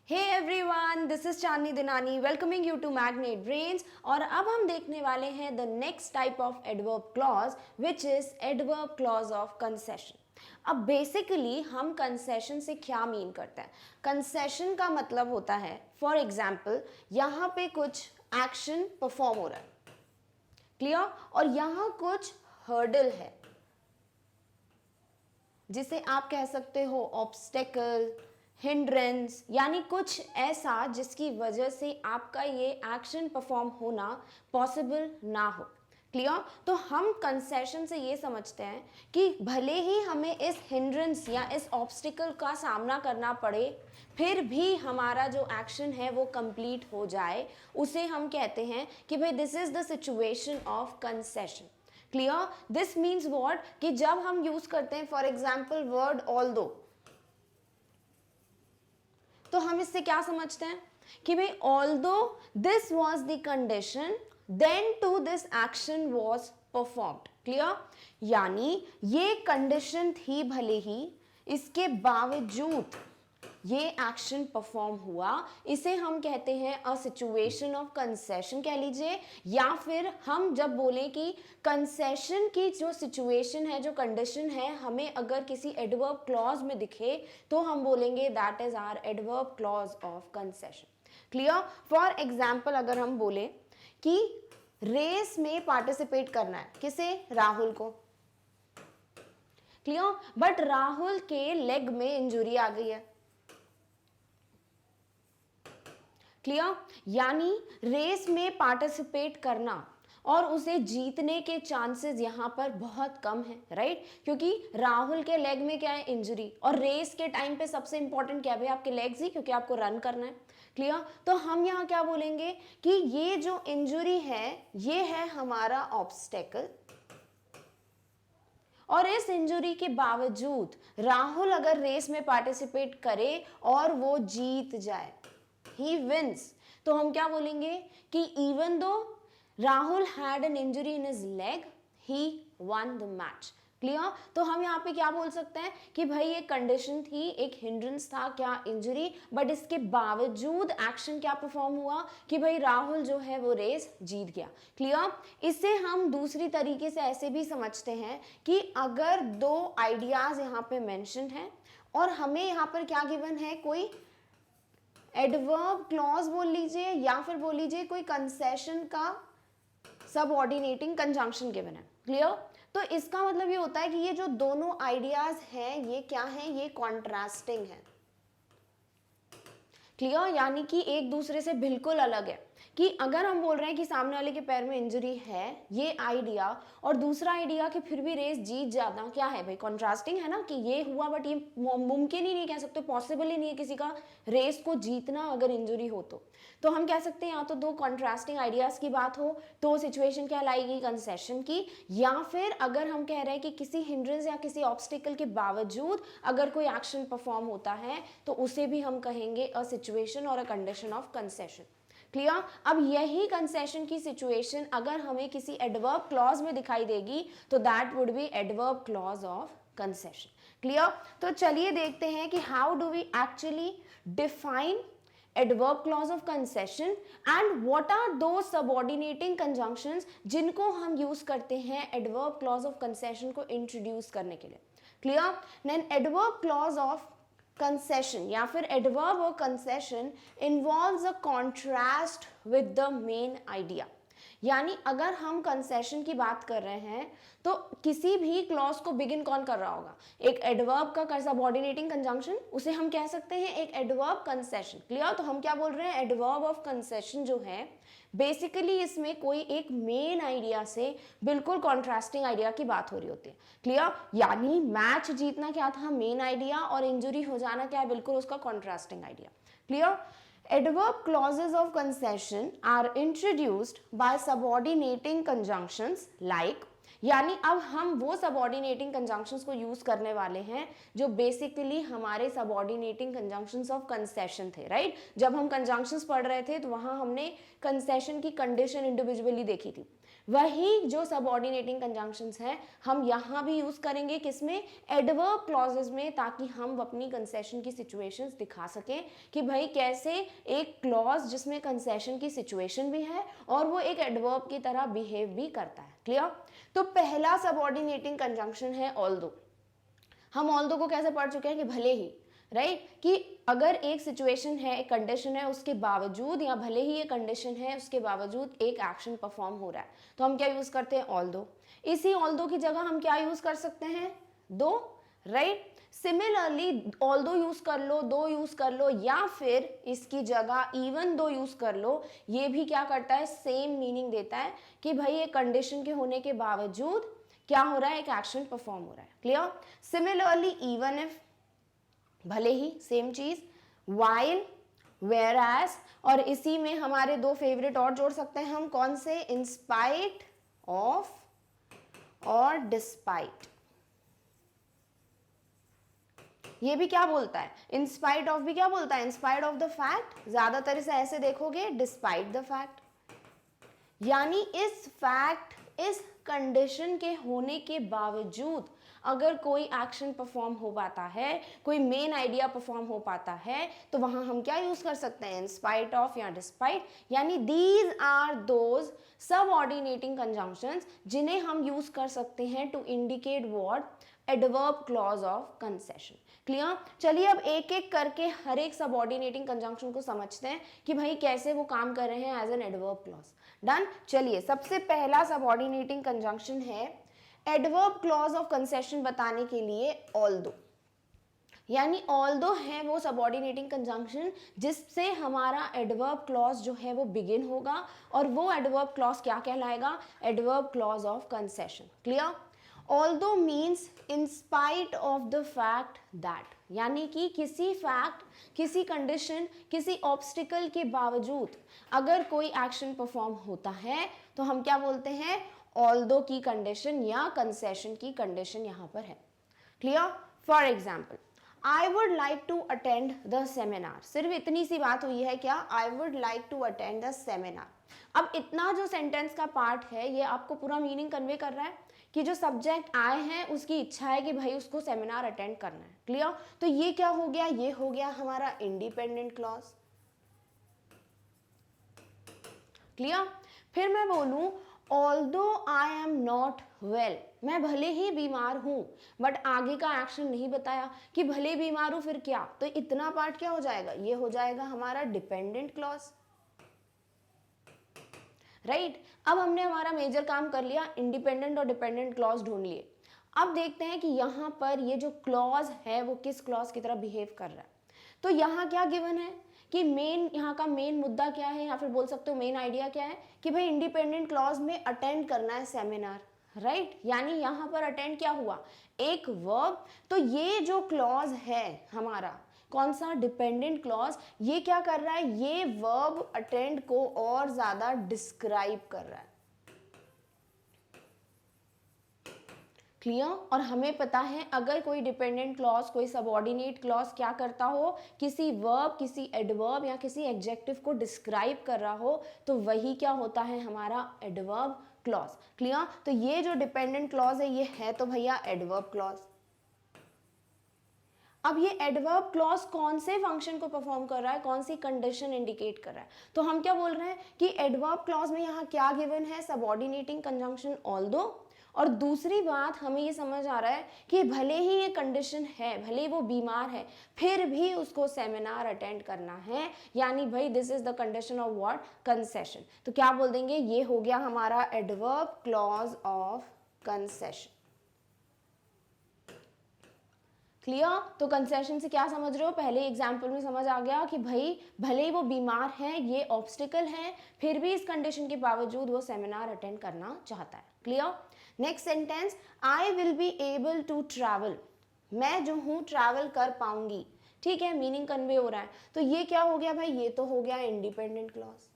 Hey everyone, this is Chandni Dinani welcoming you to Magnet Brains. और अब हम देखने वाले हैं the next type of adverb clause which is adverb clause of concession. अब बेसिकली हम कंसेशन से क्या मीन करते हैं? कंसेशन का मतलब होता है, फॉर एग्जाम्पल यहाँ पे कुछ एक्शन परफॉर्म हो रहा है, क्लियर, और यहाँ कुछ हर्डल है जिसे आप कह सकते हो ऑब्स्टेकल, हिंड्रेंस, यानी कुछ ऐसा जिसकी वजह से आपका ये एक्शन परफॉर्म होना पॉसिबल ना हो, क्लियर। तो हम कंसेशन से ये समझते हैं कि भले ही हमें इस हिंड्रेंस या इस ऑब्स्टिकल का सामना करना पड़े, फिर भी हमारा जो एक्शन है वो कंप्लीट हो जाए, उसे हम कहते हैं कि भाई this is the situation of concession, clear. This means what, कि जब हम यूज करते हैं फॉर एग्जाम्पल वर्ड ऑल्दो, तो हम इससे क्या समझते हैं कि भाई although this was the condition then to this action was performed, clear. यानी ये कंडीशन थी भले ही, इसके बावजूद ये एक्शन परफॉर्म हुआ, इसे हम कहते हैं अ सिचुएशन ऑफ कंसेशन कह लीजिए, या फिर हम जब बोले कि कंसेशन की जो सिचुएशन है, जो कंडीशन है, हमें अगर किसी एडवर्ब क्लॉज में दिखे तो हम बोलेंगे that is our adverb clause of concession, clear. For example अगर हम बोले कि रेस में पार्टिसिपेट करना है, किसे? राहुल को, क्लियर, बट राहुल के लेग में इंजुरी आ गई है, क्लियर। यानी रेस में पार्टिसिपेट करना और उसे जीतने के चांसेस यहां पर बहुत कम है, राइट, क्योंकि राहुल के लेग में क्या है? इंजरी। और रेस के टाइम पे सबसे इंपॉर्टेंट क्या है? आपके लेग्स ही, क्योंकि आपको रन करना है, क्लियर। तो हम यहां क्या बोलेंगे कि ये जो इंजरी है ये है हमारा ऑब्स्टेकल, और इस इंजरी के बावजूद राहुल अगर रेस में पार्टिसिपेट करे और वो जीत जाए, he wins, तो हम क्या बोलेंगे कि even though Rahul had an injury in his leg, he won the match, clear. तो हम यहाँ पे क्या बोल सकते हैं कि भाई ये कंडीशन थी, एक हिंड्रेंस था, क्या? इंजरी, बट इसके बावजूद एक्शन क्या परफॉर्म हुआ कि भाई राहुल जो है वो रेस जीत गया, क्लियर। इसे हम दूसरी तरीके से ऐसे भी समझते हैं कि अगर दो आइडियाज यहाँ पे मेंशन हैं और हमें यहाँ पर क्या गिवन है, कोई एडवर्ब क्लॉज बोल लीजिए या फिर बोल लीजिए कोई कंसेशन का सबऑर्डिनेटिंग कंजंक्शन गिवन है, क्लियर। तो इसका मतलब ये होता है कि ये जो दोनों आइडियाज हैं ये क्या है? ये कॉन्ट्रास्टिंग है, क्लियर, यानी कि एक दूसरे से बिल्कुल अलग है। कि अगर हम बोल रहे हैं कि सामने वाले के पैर में इंजरी है, ये आइडिया, और दूसरा आइडिया कि फिर भी रेस जीत जाना, क्या है भाई? कॉन्ट्रास्टिंग है ना, कि ये हुआ बट ये मुमकिन ही नहीं, कह सकते पॉसिबल ही नहीं है किसी का रेस को जीतना अगर इंजरी हो तो हम कह सकते हैं या तो दो कॉन्ट्रास्टिंग आइडियाज की बात हो तो सिचुएशन कहलाएगी कंसेशन की, या फिर अगर हम कह रहे हैं कि किसी हिंड्रेंस या किसी ऑब्स्टिकल के बावजूद अगर कोई एक्शन परफॉर्म होता है तो उसे भी हम कहेंगे अ सिचुएशन और a condition of concession, clear. अब यही कंसेशन की सिचुएशन अगर हमें किसी एडवर्ब क्लॉज में दिखाई देगी तो that would be adverb clause of concession, clear. तो चलिए देखते हैं कि how do we actually define adverb clause of concession and what are those subordinating conjunctions जिनको हम यूज करते हैं एडवर्ब क्लॉज ऑफ कंसेशन को इंट्रोड्यूस करने के लिए, clear. Then adverb clause of concession या फिर एडवर्ब और concession involves a contrast with the main idea. यानी अगर हम कंसेशन की बात कर रहे हैं तो किसी भी क्लॉज को बिगिन कौन कर रहा होगा? एक एडवर्ब का सबऑर्डिनेटिंग कंजंक्शन, उसे हम कह सकते हैं एक एडवर्ब कंसेशन, क्लियर। तो हम क्या बोल रहे हैं? एडवर्ब ऑफ कंसेशन जो है बेसिकली इसमें कोई एक मेन आइडिया से बिल्कुल कॉन्ट्रास्टिंग आइडिया की बात हो रही होती है, क्लियर। यानी मैच जीतना क्या था? मेन आइडिया, और इंजुरी हो जाना क्या है? बिल्कुल उसका contrasting idea, clear. Adverb clauses of concession are introduced by subordinating conjunctions like, यानी अब हम वो सबऑर्डिनेटिंग कंजंक्शंस को यूज करने वाले हैं जो बेसिकली हमारे सबऑर्डिनेटिंग कंजंक्शंस ऑफ कंसेशन थे, राइट। जब हम कंजंक्शंस पढ़ रहे थे तो वहां हमने कंसेशन की कंडीशन इंडिविजुअली देखी थी, वही जो सबऑर्डिनेटिंग कंजंक्शंस हैं हम यहाँ भी यूज करेंगे, किसमें, एडवर्ब क्लॉजेस में, ताकि हम अपनी कंसेशन की सिचुएशंस दिखा सकें कि भाई कैसे एक क्लॉज जिसमें कंसेशन की सिचुएशन भी है और वो एक एडवर्ब की तरह बिहेव भी करता है। क्लियर? तो पहला सबऑर्डिनेटिंग कंजंक्शन है ऑल्दो। हम ऑल्दो को कैसे पढ़ चुके हैं कि भले ही, राइट, कि अगर एक सिचुएशन है, एक कंडीशन है, उसके बावजूद या भले ही ये कंडीशन है उसके बावजूद एक एक्शन परफॉर्म हो रहा है, तो हम क्या यूज करते हैं, ऑल्दो। इसी ऑल्दो की जगह हम क्या यूज कर सकते हैं, दो, राइट। सिमिलरली ऑल्दो यूज कर लो, दो यूज कर लो, या फिर इसकी जगह इवन दो यूज कर लो। ये भी क्या करता है, सेम मीनिंग देता है कि भाई ये कंडीशन के होने के बावजूद क्या हो रहा है, एक एक्शन परफॉर्म हो रहा है। क्लियर? सिमिलरली इवन इफ, भले ही, सेम चीज, while, whereas, और इसी में हमारे दो फेवरेट और जोड़ सकते हैं हम, कौन से, in spite of और despite। ये भी क्या बोलता है, in spite of भी क्या बोलता है, in spite of the fact, ज्यादातर इसे ऐसे देखोगे, despite the fact, यानी इस फैक्ट, इस कंडीशन के होने के बावजूद अगर कोई एक्शन परफॉर्म हो पाता है, कोई मेन आइडिया परफॉर्म हो पाता है, तो वहां हम क्या यूज कर सकते हैं, इन स्पाइट ऑफ या डिस्पाइट। यानी these are those subordinating conjunctions जिन्हें हम यूज कर सकते हैं to indicate what, adverb clause of concession. Clear? चलिए अब एक एक करके हर एक सबऑर्डिनेटिंग कंजंक्शन को समझते हैं कि भाई कैसे वो काम कर रहे हैं as an adverb clause. Done? चलिए सबसे पहला सबऑर्डिनेटिंग कंजंक्शन है एडवर्ब क्लॉज ऑफ कंसेशन बताने के लिए ऑल्दो। यानी ऑल्दो है वो सबऑर्डिनेटिंग कंजंक्शन जिससे हमारा एडवर्ब क्लॉज जो है वो बिगिन होगा, और वो एडवर्ब क्लॉज क्या कहलाएगा, adverb clause of concession. Clear? Although means in spite of the fact that, यानी कि किसी फैक्ट, किसी कंडीशन, ऑब्स्टिकल ऑब्स्टिकल के बावजूद अगर कोई एक्शन परफॉर्म होता है तो हम क्या बोलते हैं, ऑल्दो की कंडीशन या कंसेशन की कंडीशन यहां पर है। Clear? For example, I would like to attend the seminar. सिर्फ इतनी सी बात हुई है क्या, I would like to attend the seminar. अब इतना जो सेंटेंस का पार्ट है ये आपको पूरा मीनिंग कन्वे कर रहा है कि जो सब्जेक्ट आए हैं उसकी इच्छा है कि भाई उसको सेमिनार अटेंड करना है। क्लियर? तो ये क्या हो गया, ये हो गया हमारा इंडिपेंडेंट क्लॉज। क्लियर? फिर मैं बोलूं although I am not well, मैं भले ही बीमार हूं, बट आगे का एक्शन नहीं बताया कि भले बीमार हूं फिर क्या, तो इतना पार्ट क्या हो जाएगा, ये हो जाएगा हमारा डिपेंडेंट क्लॉज। राइट? अब हमने हमारा मेजर काम कर लिया, इंडिपेंडेंट और डिपेंडेंट क्लॉज ढूंढ लिए। अब देखते हैं कि यहाँ पर ये जो क्लॉज है वो किस क्लॉज की तरह बिहेव कर रहा है। तो यहाँ क्या गिवन है कि मेन, यहाँ का मेन मुद्दा क्या है, या फिर बोल सकते हो मेन आइडिया क्या है कि भाई इंडिपेंडेंट क्लॉज में अटेंड करना है सेमिनार। राइट? यानी यहाँ पर अटेंड क्या हुआ, एक वर्ब। तो ये जो क्लॉज है हमारा, कौन सा, डिपेंडेंट क्लॉज, ये क्या कर रहा है, ये वर्ब अटेंड को और ज्यादा डिस्क्राइब कर रहा है। क्लियर? और हमें पता है अगर कोई डिपेंडेंट क्लॉज, कोई सबऑर्डिनेट क्लॉज क्या करता हो, किसी वर्ब, किसी एडवर्ब या किसी एडजेक्टिव को डिस्क्राइब कर रहा हो, तो वही क्या होता है, हमारा एडवर्ब क्लॉज। क्लियर? तो ये जो डिपेंडेंट क्लॉज है ये है तो भैया एडवर्ब क्लॉज। अब ये एडवर्ब क्लॉज कौन से फंक्शन को परफॉर्म कर रहा है, कौन सी कंडीशन इंडिकेट कर रहा है, तो हम क्या बोल रहे हैं कि एडवर्ब क्लॉज में यहाँ क्या गिवन है, सबऑर्डिनेटिंग कंजंक्शन ऑल्दो। और दूसरी बात हमें ये समझ आ रहा है कि भले ही ये कंडीशन है, भले ही वो बीमार है, फिर भी उसको सेमिनार अटेंड करना है, यानी भाई this is the condition of what, concession. तो क्या बोल देंगे, ये हो गया हमारा adverb clause of concession. Clear? तो कंसेशन से क्या समझ रहे हो, पहले एग्जाम्पल में समझ आ गया कि भाई भले ही वो बीमार है, ये ऑब्स्टिकल है, फिर भी इस कंडीशन के बावजूद वो सेमिनार अटेंड करना चाहता है। Clear? Next sentence, I will be able to travel, मैं जो हूं ट्रैवल कर पाऊंगी। ठीक है, मीनिंग कन्वे हो रहा है। तो ये क्या हो गया भाई, ये तो हो गया इंडिपेंडेंट क्लॉज।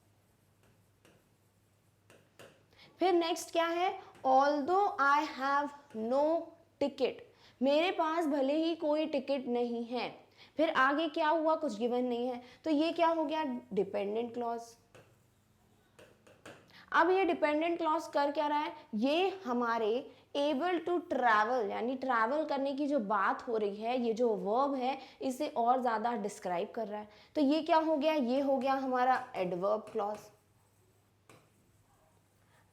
फिर नेक्स्ट क्या है, although I have no ticket, मेरे पास भले ही कोई टिकट नहीं है। फिर आगे क्या हुआ, कुछ गिवन नहीं है, तो ये क्या हो गया, डिपेंडेंट क्लॉज। अब ये डिपेंडेंट क्लॉज कर क्या रहा है, ये हमारे एबल टू ट्रैवल यानी ट्रैवल करने की जो बात हो रही है, ये जो वर्ब है इसे और ज़्यादा डिस्क्राइब कर रहा है। तो ये क्या हो गया, ये हो गया हमारा एडवर्ब क्लॉज।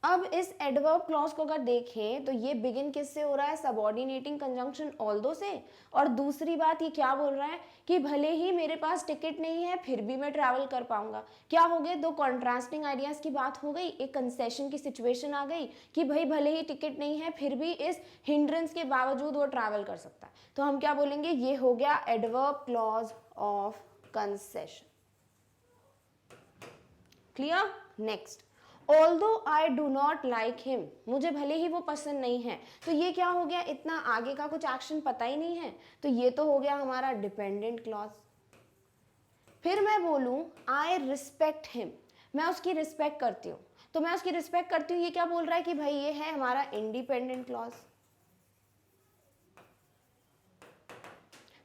अब इस एडवर्ब क्लॉज को अगर देखें तो ये बिगिन किससे हो रहा है, सबऑर्डिनेटिंग कंजंक्शन ऑल्दो से। और दूसरी बात ये क्या बोल रहा है कि भले ही मेरे पास टिकट नहीं है फिर भी मैं ट्रैवल कर पाऊंगा। क्या हो गए, दो कॉन्ट्रास्टिंग आइडियाज की बात हो गई, एक कंसेशन की सिचुएशन आ गई कि भाई भले ही टिकट नहीं है फिर भी इस हिंड्रेंस के बावजूद वो ट्रैवल कर सकता है। तो हम क्या बोलेंगे, ये हो गया adverb clause of concession. Clear. Next, Although I do not like him, मुझे भले ही वो पसंद नहीं है। तो ये क्या हो गया, इतना आगे का कुछ एक्शन पता ही नहीं है, तो ये तो हो गया हमारा डिपेंडेंट क्लॉज। फिर मैं बोलूं I respect him, मैं उसकी रिस्पेक्ट करती हूँ, तो मैं उसकी रिस्पेक्ट करती हूँ, ये क्या बोल रहा है कि भाई ये है हमारा इंडिपेंडेंट क्लॉज,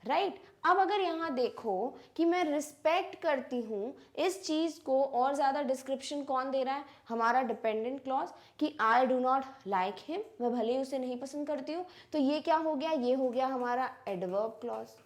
राइट। अब अगर यहाँ देखो कि मैं रिस्पेक्ट करती हूँ, इस चीज़ को और ज़्यादा डिस्क्रिप्शन कौन दे रहा है, हमारा डिपेंडेंट क्लॉज, कि I do not like him, मैं भले ही उसे नहीं पसंद करती हूँ। तो ये क्या हो गया, ये हो गया हमारा एडवर्ब क्लॉज।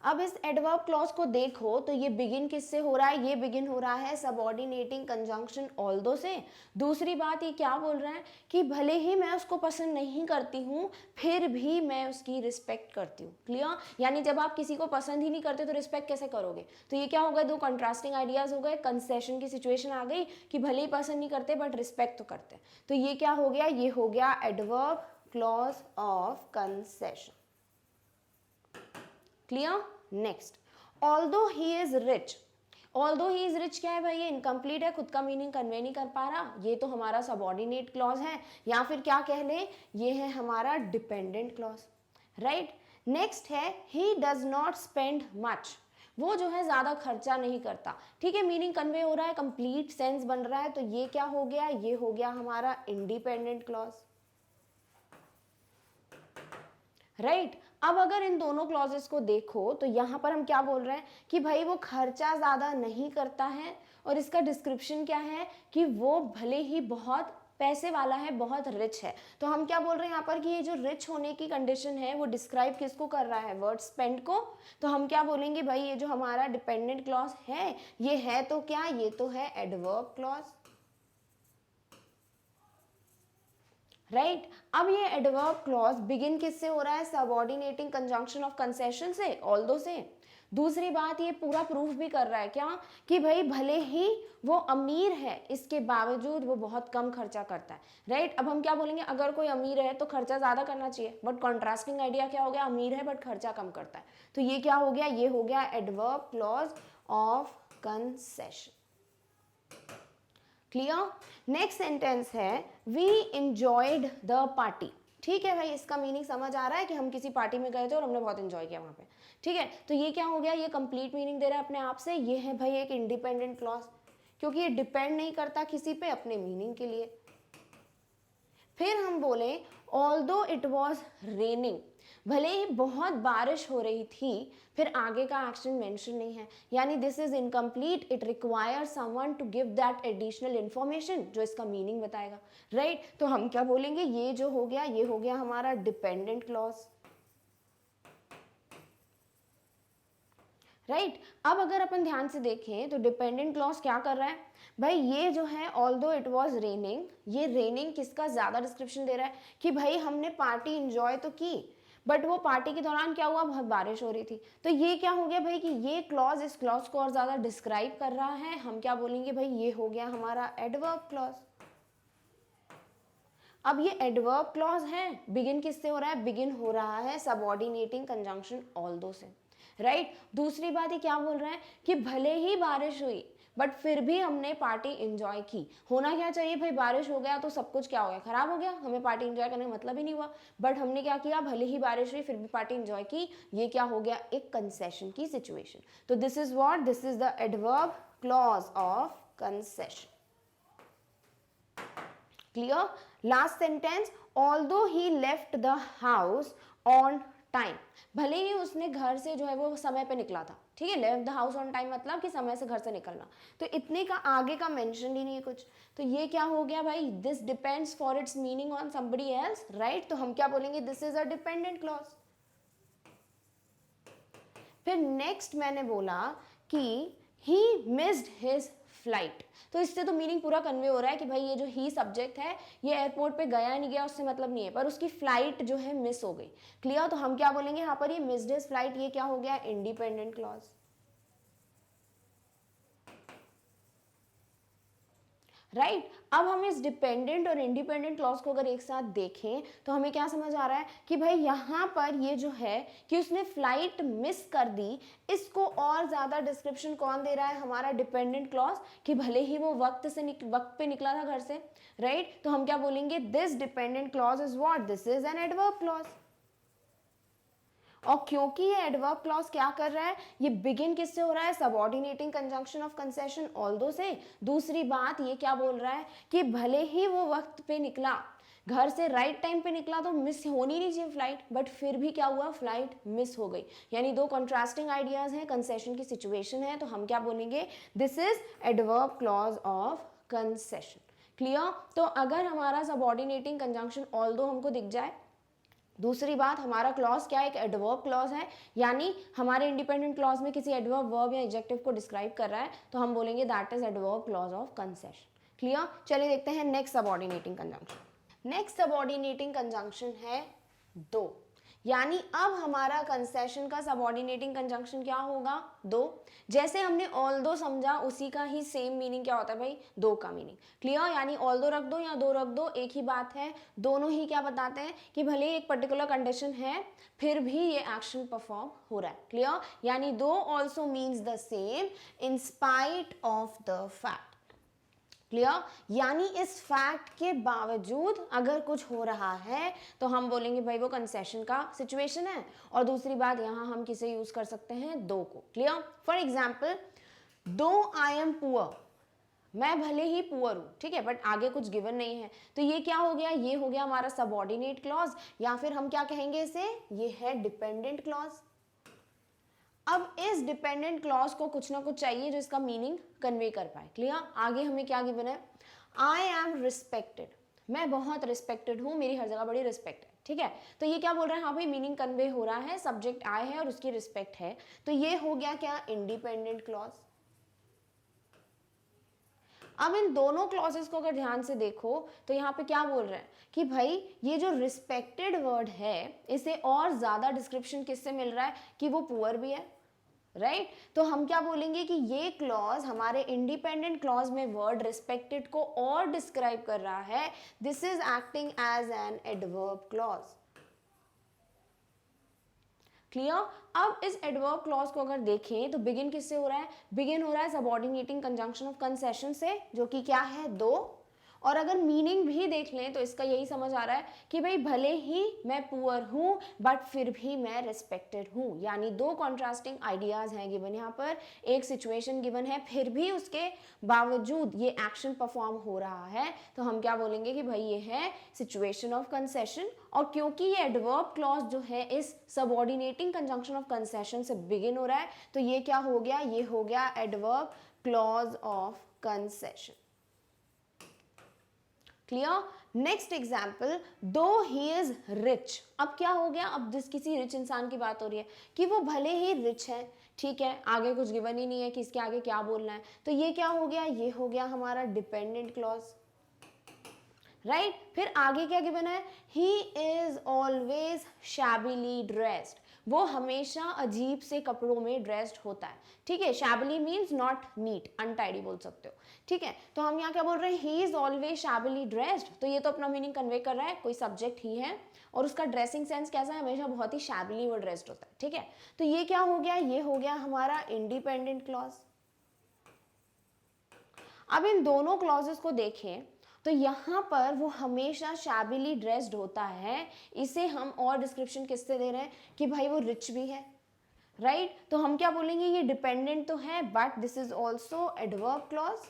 अब इस एडवर्ब क्लॉज को देखो तो ये बिगिन किससे हो रहा है, ये बिगिन हो रहा है सबऑर्डिनेटिंग कंजंक्शन ऑल्दो से। दूसरी बात ये क्या बोल रहा है कि भले ही मैं उसको पसंद नहीं करती हूँ फिर भी मैं उसकी रिस्पेक्ट करती हूँ। क्लियर। यानी जब आप किसी को पसंद ही नहीं करते तो रिस्पेक्ट कैसे करोगे। तो ये क्या हो गया, दो कंट्रास्टिंग आइडियाज हो गए, कंसेशन की सिचुएशन आ गई कि भले ही पसंद नहीं करते बट रिस्पेक्ट तो करते हैं। तो ये क्या हो गया, ये हो गया adverb clause of concession. Clear. Next, although he is rich, although he is rich क्या है भाई, ये इनकम्प्लीट है, खुद का मीनिंग कन्वे नहीं कर पा रहा, ये तो हमारा सबऑर्डिनेट क्लॉज है, या फिर क्या कह ले, ये है हमारा डिपेंडेंट क्लॉज, राइट। नेक्स्ट है he does not spend much, वो जो है ज्यादा खर्चा नहीं करता। ठीक है, मीनिंग कन्वे हो रहा है, कंप्लीट सेंस बन रहा है, तो ये क्या हो गया, ये हो गया हमारा इंडिपेंडेंट क्लॉज, राइट। अब अगर इन दोनों क्लॉजेस को देखो तो यहाँ पर हम क्या बोल रहे हैं कि भाई वो खर्चा ज़्यादा नहीं करता है, और इसका डिस्क्रिप्शन क्या है कि वो भले ही बहुत पैसे वाला है, बहुत रिच है। तो हम क्या बोल रहे हैं यहाँ पर कि ये जो रिच होने की कंडीशन है वो डिस्क्राइब किसको कर रहा है, वर्ड स्पेंड को। तो हम क्या बोलेंगे भाई, ये जो हमारा डिपेंडेंट क्लॉज है ये है तो क्या, ये तो है एडवर्ब क्लॉज, राइट। अब ये एडवर्ब क्लॉज बिगिन किससे हो रहा है, सबऑर्डिनेटिंग कंजंक्शन ऑफ कंसेशन से, ऑल्दो से। दूसरी बात ये पूरा प्रूफ भी कर रहा है क्या, कि भाई भले ही वो अमीर है इसके बावजूद वो बहुत कम खर्चा करता है, राइट। अब हम क्या बोलेंगे, अगर कोई अमीर है तो खर्चा ज़्यादा करना चाहिए, बट कॉन्ट्रास्टिंग आइडिया क्या हो गया, अमीर है बट खर्चा कम करता है। तो ये क्या हो गया, ये हो गया adverb clause of concession. Clear. Next sentence है वी इंजॉयड द पार्टी। ठीक है भाई, इसका मीनिंग समझ आ रहा है कि हम किसी पार्टी में गए थे और हमने बहुत एंजॉय किया वहां पे। ठीक है, तो ये क्या हो गया, ये कंप्लीट मीनिंग दे रहा है अपने आप से। ये है भाई एक इंडिपेंडेंट क्लॉज, क्योंकि ये डिपेंड नहीं करता किसी पे अपने मीनिंग के लिए। फिर हम बोले ऑल्दो इट वॉज रेनिंग, भले ही बहुत बारिश हो रही थी, फिर आगे का एक्शन मेंशन नहीं है, यानी this is incomplete, it require someone to give that additional information जो इसका मीनिंग बताएगा, राइट। तो हम क्या बोलेंगे, ये जो हो गया ये हो गया हमारा डिपेंडेंट क्लॉज, राइट। अब अगर अपन ध्यान से देखें तो डिपेंडेंट क्लॉज क्या कर रहा है भाई, ये जो है ऑल्दो इट वॉज रेनिंग, ये रेनिंग किसका ज्यादा डिस्क्रिप्शन दे रहा है कि भाई हमने पार्टी इंजॉय तो की बट वो पार्टी के दौरान क्या हुआ, बहुत बारिश हो रही थी। तो ये क्या हो गया भाई कि ये क्लॉज इस क्लॉज को और ज्यादा डिस्क्राइब कर रहा है। हम क्या बोलेंगे भाई, ये हो गया हमारा एडवर्ब क्लॉज। अब ये एडवर्ब क्लॉज है, बिगिन किससे हो रहा है, बिगिन हो रहा है सबऑर्डिनेटिंग कंजंक्शन ऑल्दो से, राइट। दूसरी बात ये क्या बोल रहा है कि भले ही बारिश हुई बट फिर भी हमने पार्टी एंजॉय की। होना क्या चाहिए भाई, बारिश हो गया तो सब कुछ क्या हो गया, खराब हो गया, हमें पार्टी एंजॉय करने का मतलब ही नहीं हुआ, बट हमने क्या किया, भले ही बारिश हुई फिर भी पार्टी एंजॉय की। ये क्या हो गया, एक कंसेशन की सिचुएशन। तो this is what, this is the adverb clause of concession. Clear. Last sentence, although he left the house on time, भले ही उसने घर से जो है वो समय पे निकला था, ठीक है, left the house on time मतलब कि समय से घर से निकलना, तो इतने का आगे का मेंशन ही नहीं है कुछ, तो ये क्या हो गया भाई, this depends for its meaning on somebody else, right, तो हम क्या बोलेंगे, this is a dependent clause. फिर नेक्स्ट मैंने बोला कि ही मिस्ड हिज फ्लाइट, तो इससे तो मीनिंग पूरा कन्वे हो रहा है कि भाई ये जो ही सब्जेक्ट है ये एयरपोर्ट पे गया नहीं गया उससे मतलब नहीं है, पर उसकी फ्लाइट जो है मिस हो गई। क्लियर, तो हम क्या बोलेंगे यहाँ पर, ये मिस्ड हिज फ्लाइट, ये क्या हो गया, इंडिपेंडेंट क्लॉज। राइट अब हम इस डिपेंडेंट और इंडिपेंडेंट क्लॉज को अगर एक साथ देखें तो हमें क्या समझ आ रहा है कि भाई यहाँ पर ये जो है कि उसने फ्लाइट मिस कर दी, इसको और ज्यादा डिस्क्रिप्शन कौन दे रहा है, हमारा डिपेंडेंट क्लॉज, कि भले ही वो वक्त पे निकला था घर से, राइट, तो हम क्या बोलेंगे, this dependent clause is what, this is an adverb clause. और क्योंकि ये एडवर्ब क्लॉज क्या कर रहा है, ये बिगिन किससे हो रहा है, subordinating conjunction of concession although से। दूसरी बात ये क्या बोल रहा है कि भले ही वो वक्त पे निकला, घर से राइट टाइम पे निकला, तो मिस होनी नहीं चाहिए फ्लाइट, बट फिर भी क्या हुआ, फ्लाइट मिस हो गई। यानी दो कॉन्ट्रास्टिंग आइडियाज हैं, कंसेशन की सिचुएशन है, तो हम क्या बोलेंगे, this is adverb clause of concession. Clear, तो अगर हमारा सबऑर्डिनेटिंग कंजंक्शन ऑल्दो हमको दिख जाए, दूसरी बात हमारा क्लॉज क्या है, एक एडवर्ब क्लॉज है, यानी हमारे इंडिपेंडेंट क्लॉज में किसी एडवर्ब वर्ब या एडजेक्टिव को डिस्क्राइब कर रहा है, तो हम बोलेंगे that is adverb clause of concession. Clear, चलिए देखते हैं next subordinating conjunction. Next subordinating conjunction है दो, यानी अब हमारा कंसेशन का सबऑर्डिनेटिंग कंजंक्शन क्या होगा, दो। जैसे हमने ऑल दो समझा उसी का ही सेम मीनिंग क्या होता है भाई, दो का मीनिंग। क्लियर, यानी ऑल दो रख दो या दो रख दो, एक ही बात है, दोनों ही क्या बताते हैं कि भले एक पर्टिकुलर कंडीशन है फिर भी ये एक्शन परफॉर्म हो रहा है। क्लियर, यानी दो also means the same in spite of the fact. Clear, यानी इस फैक्ट के बावजूद अगर कुछ हो रहा है तो हम बोलेंगे भाई वो कंसेशन का सिचुएशन है। और दूसरी बात यहां हम किसे यूज कर सकते हैं, दो को। क्लियर, फॉर एग्जाम्पल, दो आई एम पुअर, मैं भले ही पुअर हूं, ठीक है, बट आगे कुछ गिवन नहीं है, तो ये क्या हो गया, ये हो गया हमारा सबऑर्डिनेट क्लॉज, या फिर हम क्या कहेंगे इसे, ये है डिपेंडेंट क्लॉज। अब इस डिपेंडेंट क्लॉज को कुछ ना कुछ चाहिए जो इसका मीनिंग कन्वे कर पाए। क्लियर, आगे हमें क्या गिवन है, आई एम रिस्पेक्टेड, मैं बहुत रिस्पेक्टेड हूं, मेरी हर जगह बड़ी रिस्पेक्ट है। ठीक है, तो ये क्या बोल रहा है, हाँ भाई मीनिंग कन्वे हो रहा है, सब्जेक्ट आई है और उसकी रिस्पेक्ट है, तो ये हो गया क्या, इंडिपेंडेंट क्लॉज। अब इन दोनों क्लॉजेस को अगर ध्यान से देखो तो यहाँ पे क्या बोल रहे हैं कि भाई ये जो रिस्पेक्टेड वर्ड है इसे और ज्यादा डिस्क्रिप्शन किससे मिल रहा है कि वो पुअर भी है, राइट तो हम क्या बोलेंगे कि ये क्लॉज हमारे इंडिपेंडेंट क्लॉज में वर्ड रिस्पेक्टेड को और डिस्क्राइब कर रहा है, this is acting as an adverb clause. Clear, अब इस एडवर्ब क्लॉज को अगर देखें तो बिगिन किससे हो रहा है, बिगिन हो रहा है सबऑर्डिनेटिंग कंजंक्शन ऑफ कंसेशन से, जो कि क्या है, दो। और अगर मीनिंग भी देख लें तो इसका यही समझ आ रहा है कि भाई भले ही मैं पुअर हूं बट फिर भी मैं रिस्पेक्टेड हूं, यानी दो कॉन्ट्रास्टिंग आइडियाज हैं गिवन यहाँ पर, एक सिचुएशन गिवन है फिर भी उसके बावजूद ये एक्शन परफॉर्म हो रहा है, तो हम क्या बोलेंगे कि भाई ये है सिचुएशन ऑफ कंसेशन। और क्योंकि ये एडवर्ब क्लॉज जो है इस सबऑर्डिनेटिंग कंजंक्शन ऑफ कंसेशन से बिगिन हो रहा है, तो ये क्या हो गया, ये हो गया adverb clause of concession. Clear, next example, दो ही इज रिच, अब क्या हो गया, अब जिस किसी रिच इंसान की बात हो रही है कि वो भले ही रिच है, ठीक है, आगे कुछ गिवन ही नहीं है कि इसके आगे क्या बोलना है, तो ये क्या हो गया, ये हो गया हमारा डिपेंडेंट क्लॉज, राइट फिर आगे क्या गिवन है, ही इज ऑलवेज शैबिली ड्रेस्ड, वो हमेशा अजीब से कपड़ों में ड्रेस्ड होता है। ठीक है, शैबिली मीन्स नॉट नीट, अनटाइडी बोल सकते हो। ठीक है, तो हम यहाँ क्या बोल रहे हैं, ही इज ऑलवेज शैबिली ड्रेस्ड, तो ये तो अपना मीनिंग कन्वे कर रहा है, कोई सब्जेक्ट ही है और उसका ड्रेसिंग सेंस कैसा है, हमेशा बहुत ही शैबिली वो ड्रेस्ड होता है। ठीक है, तो ये क्या हो गया, ये हो गया हमारा इंडिपेंडेंट क्लॉज। अब इन दोनों क्लॉजेस को देखें तो यहाँ पर वो हमेशा शैबिली ड्रेस्ड होता है, इसे हम और डिस्क्रिप्शन किससे दे रहे हैं कि भाई वो रिच भी है, राइट तो हम क्या बोलेंगे, ये डिपेंडेंट तो है but this is also adverb clause.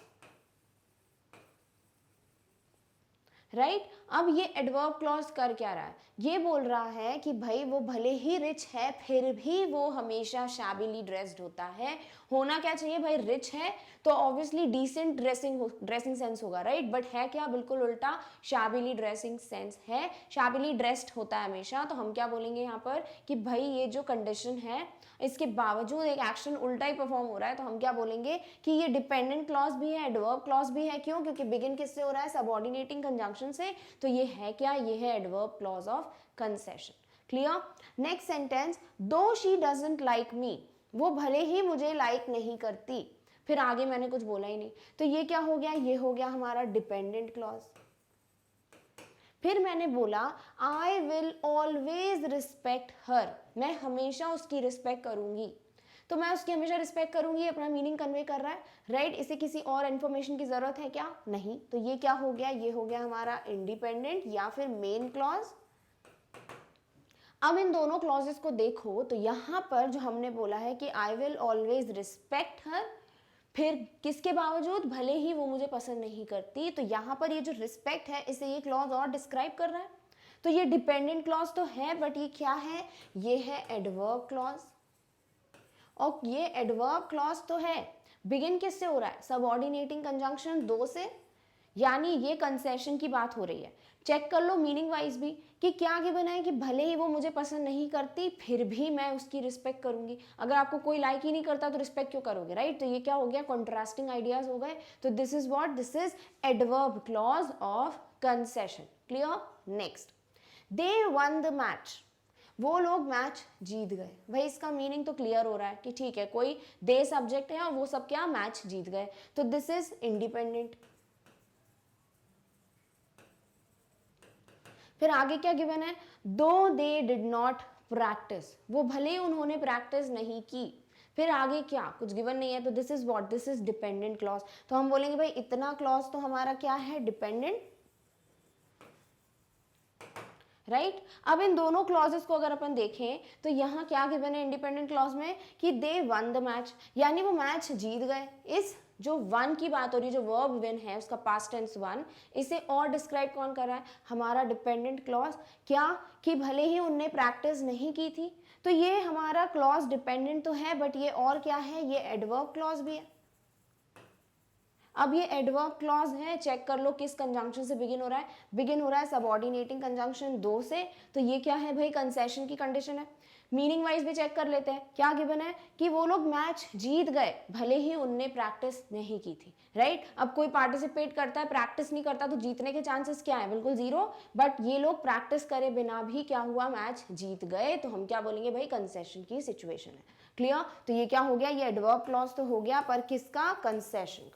Right अब ये एडवर्ब क्लॉज कर क्या रहा है, ये बोल रहा है कि भाई वो भले ही रिच है फिर भी वो हमेशा शैबिली ड्रेस्ड होता है। होना क्या चाहिए भाई, रिच है तो ऑब्वियसली डिसेंट ड्रेसिंग सेंस होगा, राइट, बट है क्या, बिल्कुल उल्टा, शैबिली ड्रेसिंग सेंस है, शैबिली ड्रेस्ड होता है हमेशा। तो हम क्या बोलेंगे यहाँ पर कि भाई ये जो कंडीशन है इसके बावजूद एक एक्शन उल्टा ही परफॉर्म हो रहा है, तो हम क्या बोलेंगे कि ये डिपेंडेंट क्लॉज भी है, एडवर्ब क्लॉज भी है। क्यों? क्योंकि बिगिन किससे हो रहा है, सबऑर्डिनेटिंग कंजंक्शन से। तो ये है क्या, ये है adverb clause of concession. Clear? Next sentence, दो शी डजंट लाइक मी, वो भले ही मुझे लाइक नहीं करती, फिर आगे मैंने कुछ बोला ही नहीं, तो ये क्या हो गया, ये हो गया हमारा डिपेंडेंट क्लॉज। फिर मैंने बोला I will always respect her, मैं हमेशा उसकी रिस्पेक्ट करूंगी, तो मैं उसकी हमेशा रिस्पेक्ट करूंगी अपना मीनिंग कन्वे कर रहा है, राइट। इसे किसी और इन्फॉर्मेशन की जरूरत है क्या? नहीं। तो ये क्या हो गया, ये हो गया हमारा इंडिपेंडेंट या फिर मेन क्लॉज। अब इन दोनों क्लॉजेस को देखो तो यहाँ पर जो हमने बोला है कि I will always respect her, फिर किसके बावजूद, भले ही वो मुझे पसंद नहीं करती, तो यहाँ पर ये जो रिस्पेक्ट है इसे ये क्लॉज और डिस्क्राइब कर रहा है। तो ये डिपेंडेंट क्लॉज तो है बट ये क्या है, ये है एडवर्ब क्लॉज। और ये एडवर्ब क्लॉज तो है, बिगिन किससे हो रहा है, सबऑर्डिनेटिंग कंजंक्शन दो से, यानी ये कंसेशन की बात हो रही है। चेक कर लो मीनिंग वाइज भी कि क्या गिवन है कि भले ही वो मुझे पसंद नहीं करती फिर भी मैं उसकी रिस्पेक्ट करूंगी। अगर आपको कोई लाइक ही नहीं करता तो रिस्पेक्ट क्यों करोगे, राइट। तो ये क्या हो गया, कॉन्ट्रास्टिंग आइडियाज हो गए। तो this is what, this is adverb clause of concession. Clear? Next, they one the match, वो लोग मैच जीत गए। भाई इसका मीनिंग तो क्लियर हो रहा है कि ठीक है कोई दे सब्जेक्ट है और वो सब क्या मैच जीत गए, तो दिस इज इंडिपेंडेंट। फिर आगे क्या गिवन है, दो दे डिड नॉट प्रैक्टिस, वो भले ही उन्होंने प्रैक्टिस नहीं की, फिर आगे क्या कुछ गिवन नहीं है, तो this is what, this is dependent clause. तो हम बोलेंगे भाई इतना क्लॉज तो हमारा क्या है, डिपेंडेंट, राइट। अब इन दोनों क्लॉजेस को अगर अपन देखें तो यहाँ क्या गिवन है इंडिपेंडेंट क्लॉज में कि दे वन द मैच, यानी वो मैच जीत गए। इस जो वन की बात हो रही है, जो वर्ब विन है उसका पास्ट टेंस वन, इसे और डिस्क्राइब कौन कर रहा है, हमारा डिपेंडेंट क्लॉज। क्या कि भले ही उनने प्रैक्टिस नहीं की थी, तो ये हमारा क्लॉज डिपेंडेंट तो है बट ये और क्या है, ये एडवर्ब क्लॉज भी है। अब ये एडवर्ब क्लॉज है, चेक कर लो किस कंजंक्शन से बिगिन हो रहा है, बिगिन हो रहा है सबऑर्डिनेटिंग कंजंक्शन दो से, तो ये क्या है भाई, कंसेशन की कंडीशन है। मीनिंग वाइज भी चेक कर लेते हैं, क्या गिवन है कि वो लोग मैच जीत गए भले ही उनने प्रैक्टिस नहीं की थी, राइट। अब कोई पार्टिसिपेट करता है प्रैक्टिस नहीं करता तो जीतने के चांसेस क्या है, बिल्कुल जीरो, बट ये लोग प्रैक्टिस करे बिना भी क्या हुआ, मैच जीत गए, तो हम क्या बोलेंगे भाई, कंसेशन की सिचुएशन है। क्लियर? तो ये क्या हो गया, ये एडवर्ब क्लॉज तो हो गया पर किसका, कंसेशन।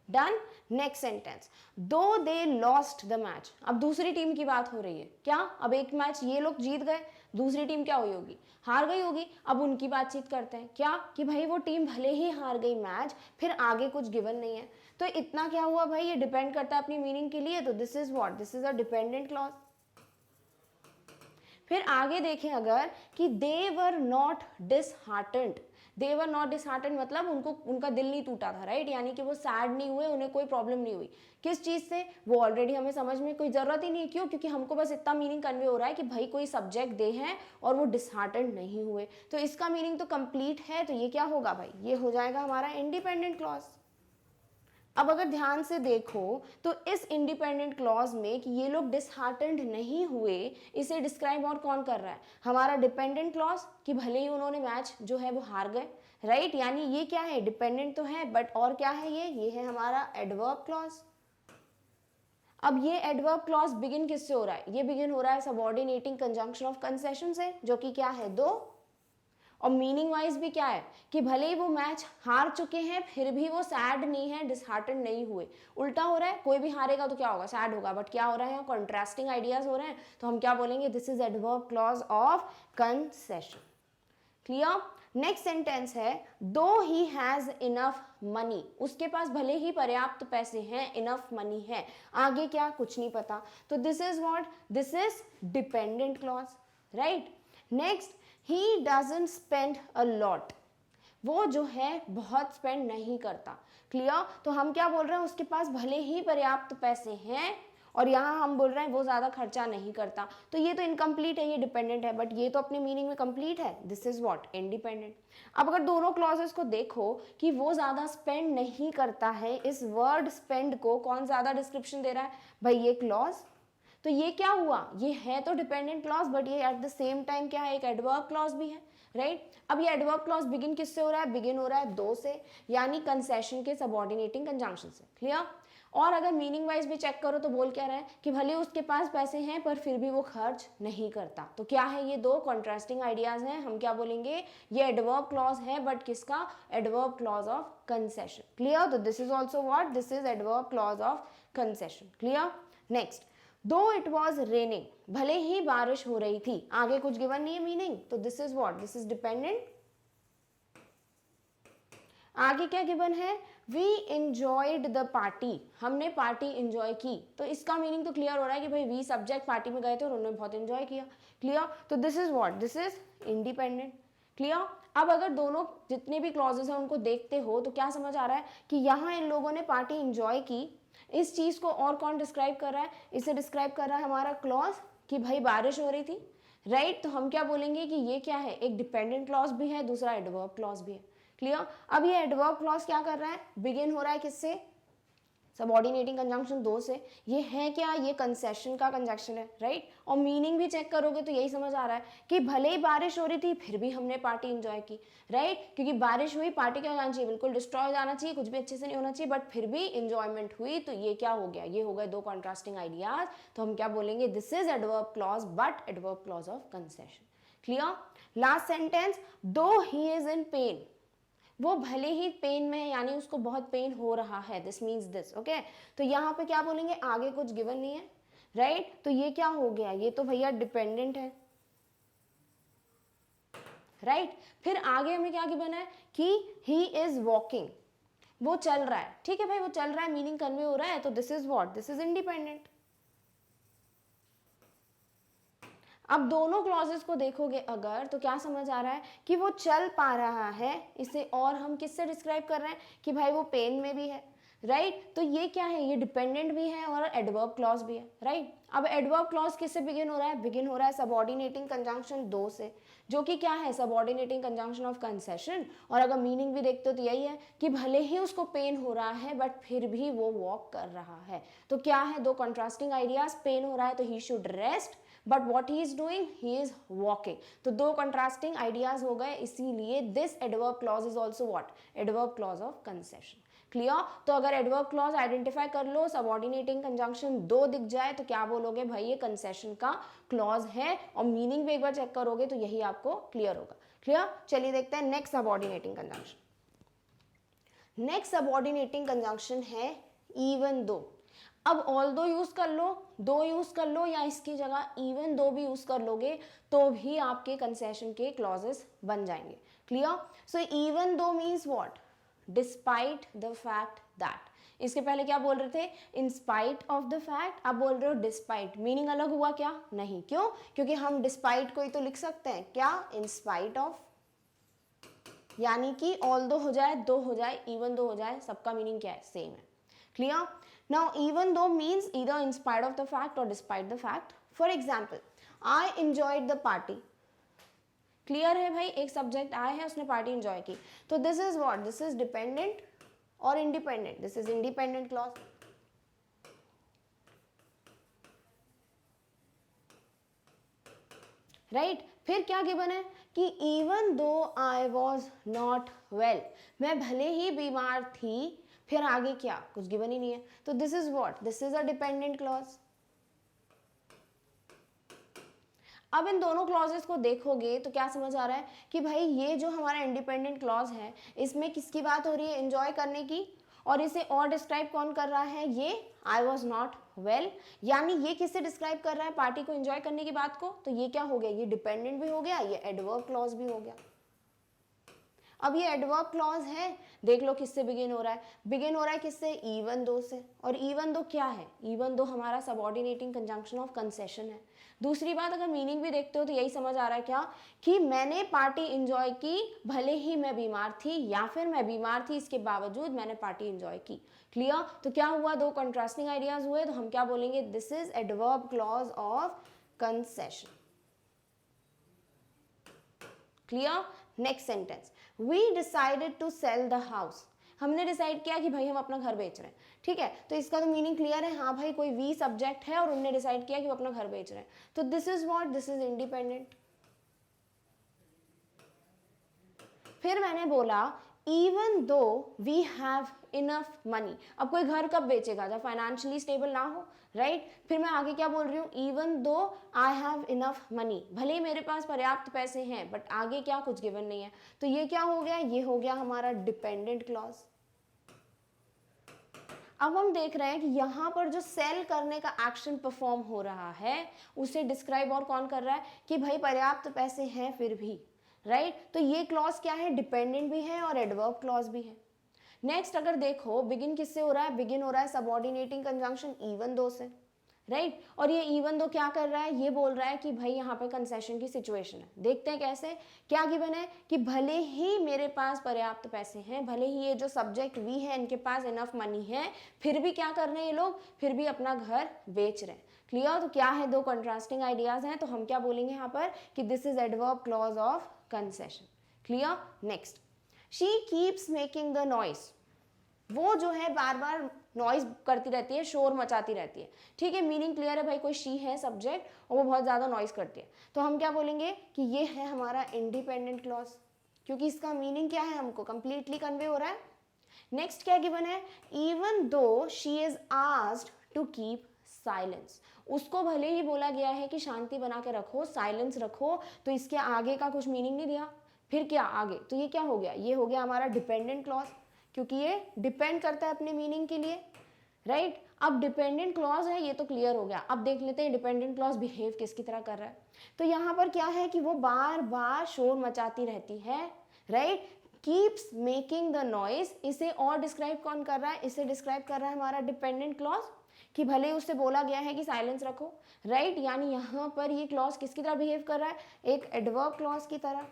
डन। नेक्स्ट सेंटेंस, दो दे लॉस्ट द मैच, अब दूसरी टीम की बात हो रही है, क्या अब एक मैच ये लोग जीत गए, दूसरी टीम क्या हुई होगी, हार गई होगी। अब उनकी बातचीत करते हैं, क्या कि भाई वो टीम भले ही हार गई मैच, फिर आगे कुछ गिवन नहीं है, तो इतना क्या हुआ भाई, ये डिपेंड करता है अपनी मीनिंग के लिए, तो this is what, this is a dependent clause. फिर आगे देखें अगर कि they were not disheartened, they were not disheartened मतलब उनको उनका दिल नहीं टूटा था, राइट, यानी कि वो सैड नहीं हुए, उन्हें कोई प्रॉब्लम नहीं हुई। किस चीज़ से, वो ऑलरेडी हमें समझ में कोई ज़रूरत ही नहीं है, क्यों, क्योंकि हमको बस इतना मीनिंग कन्वे हो रहा है कि भाई कोई सब्जेक्ट दे हैं और वो डिसहार्टेंड नहीं हुए, तो इसका मीनिंग तो कंप्लीट है। तो ये क्या होगा भाई, ये हो जाएगा हमारा इंडिपेंडेंट क्लॉज। अब अगर ध्यान से देखो तो इस इंडिपेंडेंट क्लॉज में कि ये लोग डिसहार्टेंड नहीं हुए, इसे डिस्क्राइब और कौन कर रहा है, हमारा डिपेंडेंट क्लॉज, कि भले ही उन्होंने मैच जो है वो हार गए, राइट, यानी ये क्या है, डिपेंडेंट तो है बट और क्या है, ये है हमारा एडवर्ब क्लॉज। अब ये एडवर्ब क्लॉज बिगिन किससे हो रहा है, ये बिगिन हो रहा है सबऑर्डिनेटिंग कंजंक्शन ऑफ कंसेशन से, जो कि क्या है, दो। और मीनिंग वाइज भी क्या है कि भले ही वो मैच हार चुके हैं फिर भी वो सैड नहीं है, डिसहार्टेंड नहीं हुए। उल्टा हो रहा है, कोई भी हारेगा तो क्या होगा, सैड होगा, बट क्या हो रहा है, कॉन्ट्रास्टिंग आइडियाज हो रहे हैं, तो हम क्या बोलेंगे, this is adverb clause of concession. Clear? Next sentence है, दो ही हैज इनफ मनी, उसके पास भले ही पर्याप्त पैसे हैं, इनफ मनी है, आगे क्या कुछ नहीं पता, तो this is what, this is dependent clause, right. Next, he doesn't spend a lot, वो जो है बहुत स्पेंड नहीं करता। क्लियर? तो हम क्या बोल रहे हैं, उसके पास भले ही पर्याप्त पैसे हैं और यहाँ हम बोल रहे हैं वो ज़्यादा खर्चा नहीं करता, तो ये तो इनकम्प्लीट है, ये डिपेंडेंट है, बट ये तो अपने मीनिंग में कंप्लीट है। This is what, independent. अब अगर दोनों क्लॉजेस को देखो कि वो ज़्यादा स्पेंड नहीं करता है, इस वर्ड स्पेंड को कौन ज़्यादा डिस्क्रिप्शन दे रहा है भाई, ये क्लॉज। तो ये क्या हुआ, ये है तो डिपेंडेंट क्लॉज, बट ये एट द सेम टाइम क्या है, एक एडवर्ब क्लॉज भी है, राइट? अब ये एडवर्ब क्लॉज बिगिन किससे हो रहा है, बिगिन हो रहा है दो से, यानी कंसेशन के सबऑर्डिनेटिंग कंजंक्शन से। क्लियर? और अगर मीनिंग वाइज भी चेक करो तो बोल क्या रहा है कि भले उसके पास पैसे हैं पर फिर भी वो खर्च नहीं करता। तो क्या है, ये दो कॉन्ट्रास्टिंग आइडियाज हैं। हम क्या बोलेंगे, ये एडवर्ब क्लॉज है, बट किसका, adverb clause of concession. Clear? तो this is also what, this is adverb clause of concession. Clear? Next, though it was raining, भले ही बारिश हो रही थी, आगे कुछ गिवन नहीं है मीनिंग, तो this is what, this is dependent. आगे क्या गिवन है, वी इंजॉयड द पार्टी, हमने पार्टी इंजॉय की, तो इसका मीनिंग तो क्लियर हो रहा है कि भाई वी सब्जेक्ट पार्टी में गए थे और उन्होंने बहुत इंजॉय किया। क्लियर? तो this is what, this is independent. Clear? अब अगर दोनों जितने भी क्लॉजेस हैं उनको देखते हो तो क्या समझ आ रहा है कि यहाँ इन लोगों ने पार्टी इंजॉय की। इस चीज को और कौन डिस्क्राइब कर रहा है, इसे डिस्क्राइब कर रहा है हमारा क्लॉज कि भाई बारिश हो रही थी, राइट? तो हम क्या बोलेंगे कि ये क्या है, एक डिपेंडेंट क्लॉज भी है, दूसरा एडवर्ब क्लॉज भी है। क्लियर? अब ये एडवर्ब क्लॉज क्या कर रहा है, बिगिन हो रहा है किससे, सबऑर्डिनेटिंग कंजंक्शन दो से। ये है क्या, ये कंसेशन का कंजंक्शन है, राइट? और मीनिंग भी चेक करोगे तो यही समझ आ रहा है कि भले ही बारिश हो रही थी फिर भी हमने पार्टी एंजॉय की, राइट? क्योंकि बारिश हुई, पार्टी क्या हो जाना चाहिए, बिल्कुल डिस्ट्रॉय हो जाना चाहिए, कुछ भी अच्छे से नहीं होना चाहिए, बट फिर भी इंजॉयमेंट हुई। तो ये क्या हो गया, ये हो गए दो कॉन्ट्रास्टिंग आइडियाज। तो हम क्या बोलेंगे, this is adverb clause but adverb clause of concession. Clear? Last sentence, दो ही इज इन पेन, वो भले ही पेन में है, यानी उसको बहुत पेन हो रहा है, दिस मीन्स दिस। ओके, तो यहाँ पे क्या बोलेंगे, आगे कुछ गिवन नहीं है, राइट? तो ये क्या हो गया, ये तो भैया डिपेंडेंट है, राइट? फिर आगे हमें क्या गिवन है कि ही इज वॉकिंग, वो चल रहा है, ठीक है भाई, वो चल रहा है, मीनिंग कन्वे हो रहा है, तो this is what, this is independent. अब दोनों क्लॉजेस को देखोगे अगर तो क्या समझ आ रहा है कि वो चल पा रहा है, इसे और हम किससे डिस्क्राइब कर रहे हैं कि भाई वो पेन में भी है, राइट? तो ये क्या है, ये डिपेंडेंट भी है और एडवर्ब क्लॉज भी है, राइट? अब एडवर्ब क्लॉज किससे बिगिन हो रहा है, बिगिन हो रहा है सबऑर्डिनेटिंग कंजंक्शन दो से, जो कि क्या है, सबऑर्डिनेटिंग कंजंक्शन ऑफ कंसेशन। और अगर मीनिंग भी देखते हो तो यही है कि भले ही उसको पेन हो रहा है बट फिर भी वो वॉक कर रहा है। तो क्या है, दो कंट्रास्टिंग आइडियाज, पेन हो रहा है तो he should rest, but what he is doing, he is walking. तो दो कंट्रास्टिंग आइडियाज हो गए, इसीलिए this adverb clause is also what, adverb clause of concession. Clear? तो अगर एडवर्ब क्लॉज आइडेंटिफाई कर लो, सबऑर्डिनेटिंग कंजंक्शन दो दिख जाए तो क्या बोलोगे भाई, ये कंसेशन का क्लॉज है, और मीनिंग भी एक बार चेक करोगे तो यही आपको क्लियर होगा। क्लियर? चलिए देखते हैं next subordinating conjunction. Next subordinating conjunction है इवन दो। अब ऑल दो यूज कर लो, दो यूज कर लो, या इसकी जगह इवन दो भी यूज कर लोगे तो भी आपके कंसेशन के क्लॉजेस बन जाएंगे। Clear? So even though means what, despite the fact that. इसके पहले क्या बोल रहे थे, इन स्पाइट ऑफ द फैक्ट, अब बोल रहे हो डिस्पाइट। मीनिंग अलग हुआ क्या, नहीं, क्यों? क्योंकि हम डिस्पाइट को ही तो लिख सकते हैं क्या, इन स्पाइट ऑफ, यानी कि ऑल दो हो जाए, दो हो जाए, इवन दो हो जाए, सबका मीनिंग क्या है, सेम है। Clear? Now even though means either in spite of the fact और despite the fact. For example, I enjoyed the party. Clear है भाई, एक सब्जेक्ट आया है, उसने पार्टी एंजॉय की, तो this is what, this is dependent और independent, this is independent clause, right? फिर क्या गिवन है कि even though I was not well, मैं भले ही बीमार थी, फिर आगे क्या, कुछ गिवन ही नहीं है, तो this is what, this is a dependent clause. अब इन दोनों क्लॉजेस को देखोगे तो क्या समझ आ रहा है कि भाई ये जो हमारा इंडिपेंडेंट क्लॉज है, इसमें किसकी बात हो रही है, एंजॉय करने की, और इसे और डिस्क्राइब कौन कर रहा है, ये आई वॉज नॉट वेल, यानी ये किससे डिस्क्राइब कर रहा है, पार्टी को एंजॉय करने की बात को। तो ये क्या हो गया, ये डिपेंडेंट भी हो गया, ये एडवर्ब क्लॉज भी हो गया। अब ये एडवर्ब क्लॉज है, देख लो किससे बिगिन हो रहा है, बिगिन हो रहा है किससे, इवन दो से। और इवन दो क्या है, इवन दो हमारा सबऑर्डिनेटिंग कंजंक्शन ऑफ कंसेशन है, दूसरी बात, अगर मीनिंग भी देखते हो तो यही समझ आ रहा है क्या, कि मैंने पार्टी इंजॉय की भले ही मैं बीमार थी, या फिर मैं बीमार थी इसके बावजूद मैंने पार्टी इंजॉय की। क्लियर? तो क्या हुआ, दो कंट्रास्टिंग आइडियाज हुए, तो हम क्या बोलेंगे, this is adverb clause of concession. Clear? Next sentence, we decided to sell the house. हमने डिसाइड किया कि भाई हम अपना घर बेच रहे हैं। ठीक है, तो इसका तो मीनिंग क्लियर है, हाँ भाई कोई वी सब्जेक्ट है और उन्होंने डिसाइड किया कि वो अपना घर बेच रहे हैं, तो this is what, this is independent. फिर मैंने बोला even though we have enough money. अब कोई घर कब बेचेगा, जब फाइनेंशियली स्टेबल ना हो, राइट? फिर मैं आगे क्या बोल रही हूँ, even though I have enough money, भले ही मेरे पास पर्याप्त पैसे हैं, बट आगे क्या, कुछ गिवन नहीं है। तो ये क्या हो गया, ये हो गया हमारा डिपेंडेंट क्लॉज। अब हम देख रहे हैं कि यहाँ पर जो सेल करने का एक्शन परफॉर्म हो रहा है उसे डिस्क्राइब और कौन कर रहा है, कि भाई पर्याप्त पैसे हैं फिर भी, राइट? तो ये क्लॉज क्या है, डिपेंडेंट भी है और एडवर्ब क्लॉज भी है। नेक्स्ट अगर देखो, बिगिन किससे हो रहा है, बिगिन हो रहा है सबऑर्डिनेटिंग कंजंक्शन इवन दो से, राइट? और ये इवन दो क्या कर रहा है, ये बोल रहा है कि भाई यहाँ पे कंसेशन की सिचुएशन है। देखते हैं कैसे, क्या गिवन है, कि भले ही मेरे पास पर्याप्त पैसे हैं, भले ही ये जो सब्जेक्ट वी है इनके पास इनफ मनी है, फिर भी क्या कर रहे हैं ये लोग, फिर भी अपना घर बेच रहे हैं। क्लियर? तो क्या है, दो कंट्रास्टिंग आइडियाज हैं, तो हम क्या बोलेंगे यहाँ पर, कि this is adverb clause of concession. Clear? Next, she keeps making the noise. वो जो है बार बार नॉइज करती रहती है, शोर मचाती रहती है। ठीक है, मीनिंग क्लियर है भाई, कोई शी है सब्जेक्ट और वो बहुत ज़्यादा नॉइज करती है, तो हम क्या बोलेंगे कि ये है हमारा इंडिपेंडेंट क्लॉज, क्योंकि इसका मीनिंग क्या है, हमको कंप्लीटली कन्वे हो रहा है। नेक्स्ट क्या गिवन है, even though she is asked to keep silence. उसको भले ही बोला गया है कि शांति बना के रखो, साइलेंस रखो, तो इसके आगे का कुछ मीनिंग नहीं दिया। फिर क्या आगे, तो ये क्या हो गया, ये हो गया हमारा डिपेंडेंट क्लॉज, क्योंकि ये डिपेंड करता है अपने मीनिंग के लिए, राइट? अब डिपेंडेंट क्लॉज है, ये तो क्लियर हो गया। अब देख लेते हैं डिपेंडेंट क्लॉज बिहेव किसकी तरह कर रहा है। तो यहाँ पर क्या है कि वो बार बार शोर मचाती रहती है, right? Keeps making the noise, इसे और डिस्क्राइब कौन कर रहा है, इसे डिस्क्राइब कर रहा है हमारा डिपेंडेंट क्लॉज, कि भले उससे बोला गया है कि साइलेंस रखो, राइट? यानी यहाँ पर ये क्लॉज किसकी तरह बिहेव कर रहा है, एक एडवर्ब क्लॉज की तरह।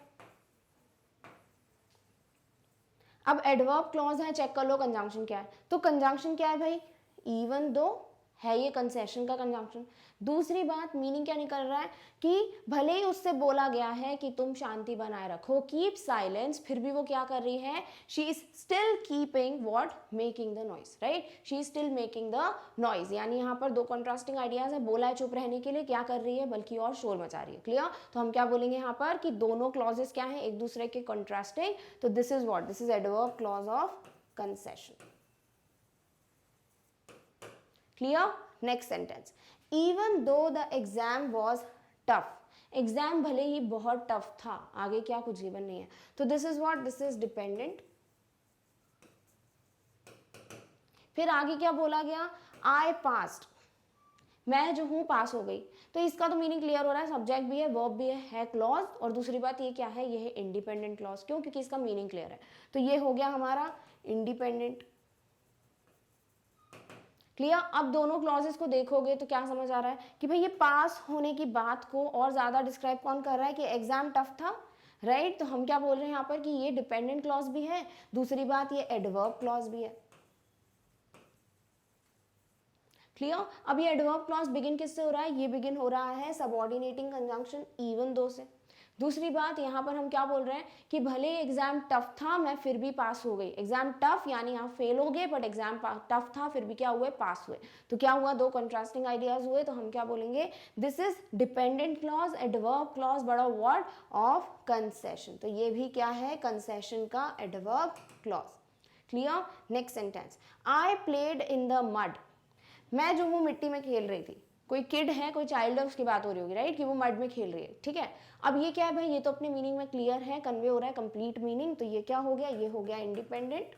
अब एडवर्ब क्लॉज है, चेक कर लो कंजंक्शन क्या है। तो कंजंक्शन क्या है भाई, इवन दो है, ये कंसेशन का कंजंक्शन। दूसरी बात, मीनिंग क्या निकल रहा है, कि भले ही उससे बोला गया है कि तुम शांति बनाए रखो, कीप साइलेंस, फिर भी वो क्या कर रही है, she is still keeping what, making the noise, right? She is still making the noise, यानी यहाँ पर दो कंट्रास्टिंग आइडियाज है, बोला है चुप रहने के लिए, क्या कर रही है, बल्कि और शोर मचा रही है। क्लियर? तो हम क्या बोलेंगे यहाँ पर, कि दोनों क्लॉजेस क्या है, एक दूसरे के कंट्रास्टिंग, तो this is what, this is adverb clause of concession. Clear? Next sentence, even though the exam was tough. Exam भले ही बहुत टफ था, आगे क्या, कुछ गिवन नहीं है, तो this is what, this is dependent. फिर आगे क्या बोला गया, आई पास्ड, मैं जो हूं पास हो गई, तो इसका तो मीनिंग क्लियर हो रहा है, सब्जेक्ट भी है, वर्ब भी है क्लॉज, और दूसरी बात ये क्या है, ये है इंडिपेंडेंट क्लॉज। क्यों? क्योंकि इसका मीनिंग क्लियर है, तो ये हो गया हमारा इंडिपेंडेंट। क्लियर? अब दोनों क्लॉजेस को देखोगे तो क्या समझ आ रहा है, कि भाई ये पास होने की बात को और ज्यादा डिस्क्राइब कौन कर रहा है, कि एग्जाम टफ था, राइट? तो हम क्या बोल रहे हैं यहाँ पर, कि ये डिपेंडेंट क्लॉज भी है, दूसरी बात ये एडवर्ब क्लॉज भी है। क्लियर? अब ये एडवर्ब क्लॉज बिगिन किससे हो रहा है, ये बिगिन हो रहा है सबऑर्डिनेटिंग कंजंक्शन इवन दो से। दूसरी बात, यहाँ पर हम क्या बोल रहे हैं, कि भले एग्जाम टफ था, मैं फिर भी पास हो गई। एग्जाम टफ यानी यहाँ फेल हो गए, बट एग्जाम टफ था, फिर भी क्या हुए, पास हुए। तो क्या हुआ, दो कंट्रास्टिंग आइडियाज हुए, तो हम क्या बोलेंगे, this is dependent clause, adverb clause, बड़ा वर्ड ऑफ कंसेशन। तो ये भी क्या है, कंसेशन का adverb clause. Clear? Next sentence, I played in the mud. मैं जो हूँ मिट्टी में खेल रही थी, कोई किड है, कोई चाइल्ड है, उसकी बात हो रही होगी, राइट? कि वो मड में खेल रही है। ठीक है, अब ये क्या है भाई, ये तो अपने मीनिंग में क्लियर है, कन्वे हो रहा है कंप्लीट मीनिंग, तो ये क्या हो गया, ये हो गया इंडिपेंडेंट।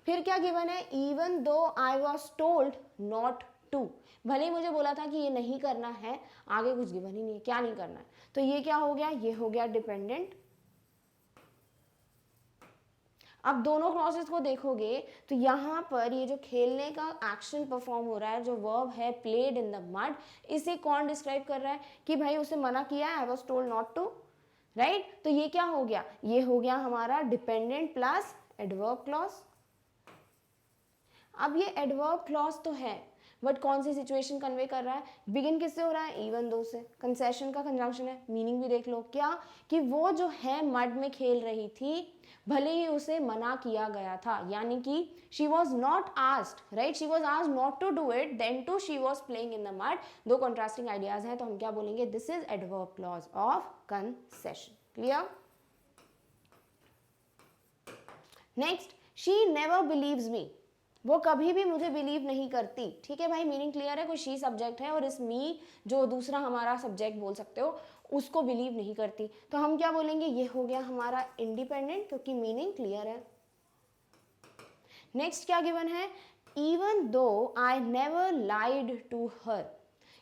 फिर क्या गिवन है, even though I was told not to, भले ही मुझे बोला था कि ये नहीं करना है, आगे कुछ गिवन ही नहीं है, क्या नहीं करना है, तो ये क्या हो गया, ये हो गया डिपेंडेंट। अब दोनों क्लॉजेस को देखोगे तो यहाँ पर ये जो खेलने का एक्शन परफॉर्म हो रहा है, जो वर्ब है प्लेड इन द मड, इसे कौन डिस्क्राइब कर रहा है कि भाई उसे मना किया है, I was told not to, right. तो ये क्या हो गया, ये हो गया हमारा डिपेंडेंट प्लस एडवर्ब क्लॉज। अब ये एडवर्ब क्लॉज तो है, बट कौन सी सिचुएशन कन्वे कर रहा है, बिगिन किससे हो रहा है, इवन दो से, कंसेशन का कंजंक्शन है। मीनिंग भी देख लो क्या, कि वो जो है मड में खेल रही थी, भले ही उसे मना किया गया था, यानी कि she was not asked, right, she was asked not to do it, then to she was playing in the mud. दो कॉन्ट्रास्टिंग आइडियाज हैं, तो हम क्या बोलेंगे, this is adverb clause of concession. Clear. Next, she never believes me, वो कभी भी मुझे बिलीव नहीं करती। ठीक है भाई, मीनिंग क्लियर है, कोई शी सब्जेक्ट है और इस मी जो दूसरा हमारा सब्जेक्ट बोल सकते हो, उसको बिलीव नहीं करती, तो हम क्या बोलेंगे, ये हो गया हमारा इंडिपेंडेंट, क्योंकि मीनिंग क्लियर है। नेक्स्ट क्या गिवन है, even though I never lied to her,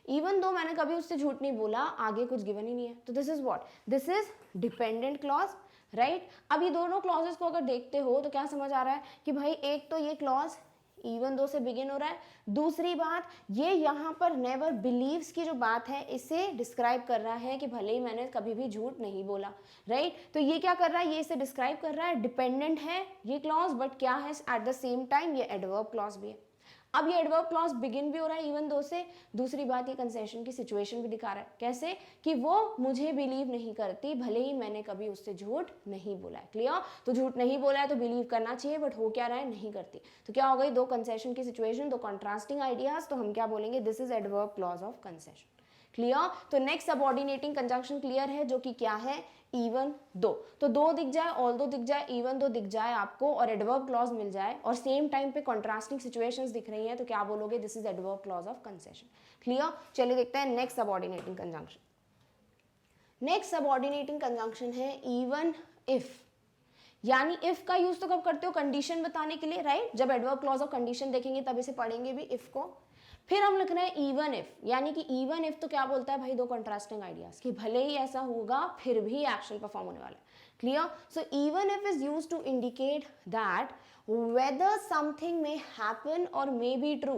even though मैंने कभी उससे झूठ नहीं बोला, आगे कुछ गिवन ही नहीं है, तो this is what, this is dependent clause, right. अब ये दोनों क्लॉजेस को अगर देखते हो तो क्या समझ आ रहा है कि भाई एक तो ये क्लॉज इवन दो से बिगिन हो रहा है, दूसरी बात ये यहाँ पर नेवर बिलीव्स की जो बात है इसे डिस्क्राइब कर रहा है कि भले ही मैंने कभी भी झूठ नहीं बोला, राइट। तो ये क्या कर रहा है, ये इसे डिस्क्राइब कर रहा है, डिपेंडेंट है ये क्लॉज, बट क्या है एट द सेम टाइम ये एडवर्ब क्लॉज भी है। अब ये एडवर्ब क्लॉज बिगिन भी हो रहा है इवन दो से, दूसरी बात ये कंसेशन की सिचुएशन भी दिखा रहा है, कैसे कि वो मुझे बिलीव नहीं करती, भले ही मैंने कभी उससे झूठ नहीं बोला है। क्लियर, तो झूठ नहीं बोला है तो बिलीव करना चाहिए, बट हो क्या रहा है, नहीं करती, तो क्या हो गई, दो कंसेशन की सिचुएशन, दो कॉन्ट्रास्टिंग आइडियाज, तो हम क्या बोलेंगे, this is adverb clause of concession. Clear, तो नेक्स्ट सबऑर्डिनेटिंग कंजंक्शन क्लियर है, जो कि क्या है, इवन दो, तो दो दिख जाए, ऑल दो दिख जाए, इवन दो दिख जाए आपको और एडवर्ब क्लॉज मिल जाए और सेम टाइम पे कॉन्ट्रास्टिंग सिचुएशंस दिख रही हैं, तो क्या बोलोगे, this is adverb clause of concession. Clear, चलिए देखते हैं next subordinating conjunction. Next subordinating conjunction है इवन इफ, यानी इफ का यूज तो कब करते हो, कंडीशन बताने के लिए, राइट, जब एडवर्ब क्लॉज ऑफ कंडीशन देखेंगे तब इसे पढ़ेंगे भी इफ को। फिर हम लिख रहे हैं इवन इफ, यानी कि इवन इफ तो क्या बोलता है भाई, दो कंट्रास्टिंग आइडियाज, कि भले ही ऐसा होगा फिर भी एक्शन परफॉर्म होने वाला है। Clear, so even if is used to indicate that whether something may happen और मे बी ट्रू,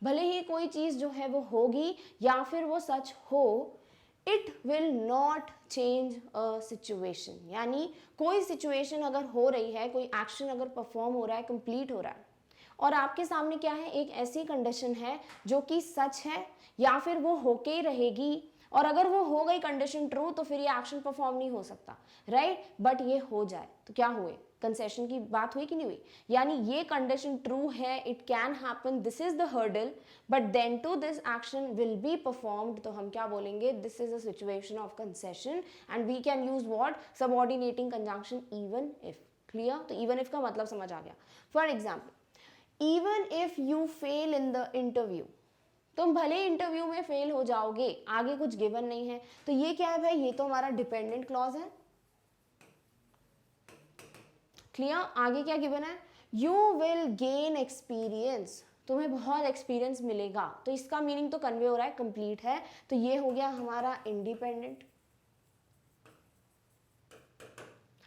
भले ही कोई चीज जो है वो होगी या फिर वो सच हो, it will not change a situation, यानी कोई सिचुएशन अगर हो रही है, कोई एक्शन अगर परफॉर्म हो रहा है, कंप्लीट हो रहा है, और आपके सामने क्या है, एक ऐसी कंडीशन है जो कि सच है या फिर वो होके ही रहेगी, और अगर वो हो गई कंडीशन ट्रू तो फिर ये एक्शन परफॉर्म नहीं हो सकता, राइट, बट ये हो जाए तो क्या हुए, कंसेशन की बात हुई कि नहीं हुई, यानी ये कंडीशन ट्रू है, it can happen, this is the hurdle, but then to this action will be performed, तो हम क्या बोलेंगे, this is a situation of concession and we can use what, subordinating conjunction even if. Clear, तो even if का मतलब समझ आ गया। For example, even if you fail in the interview, तुम भले इंटरव्यू में फेल हो जाओगे, आगे कुछ गिवन नहीं है, तो ये क्या है भाई, ये तो हमारा डिपेंडेंट क्लॉज है। क्लियर, आगे क्या गिवन है, यू विल गेन एक्सपीरियंस, तुम्हें बहुत एक्सपीरियंस मिलेगा, तो इसका मीनिंग तो कन्वे हो रहा है, कंप्लीट है, तो ये हो गया हमारा इंडिपेंडेंट।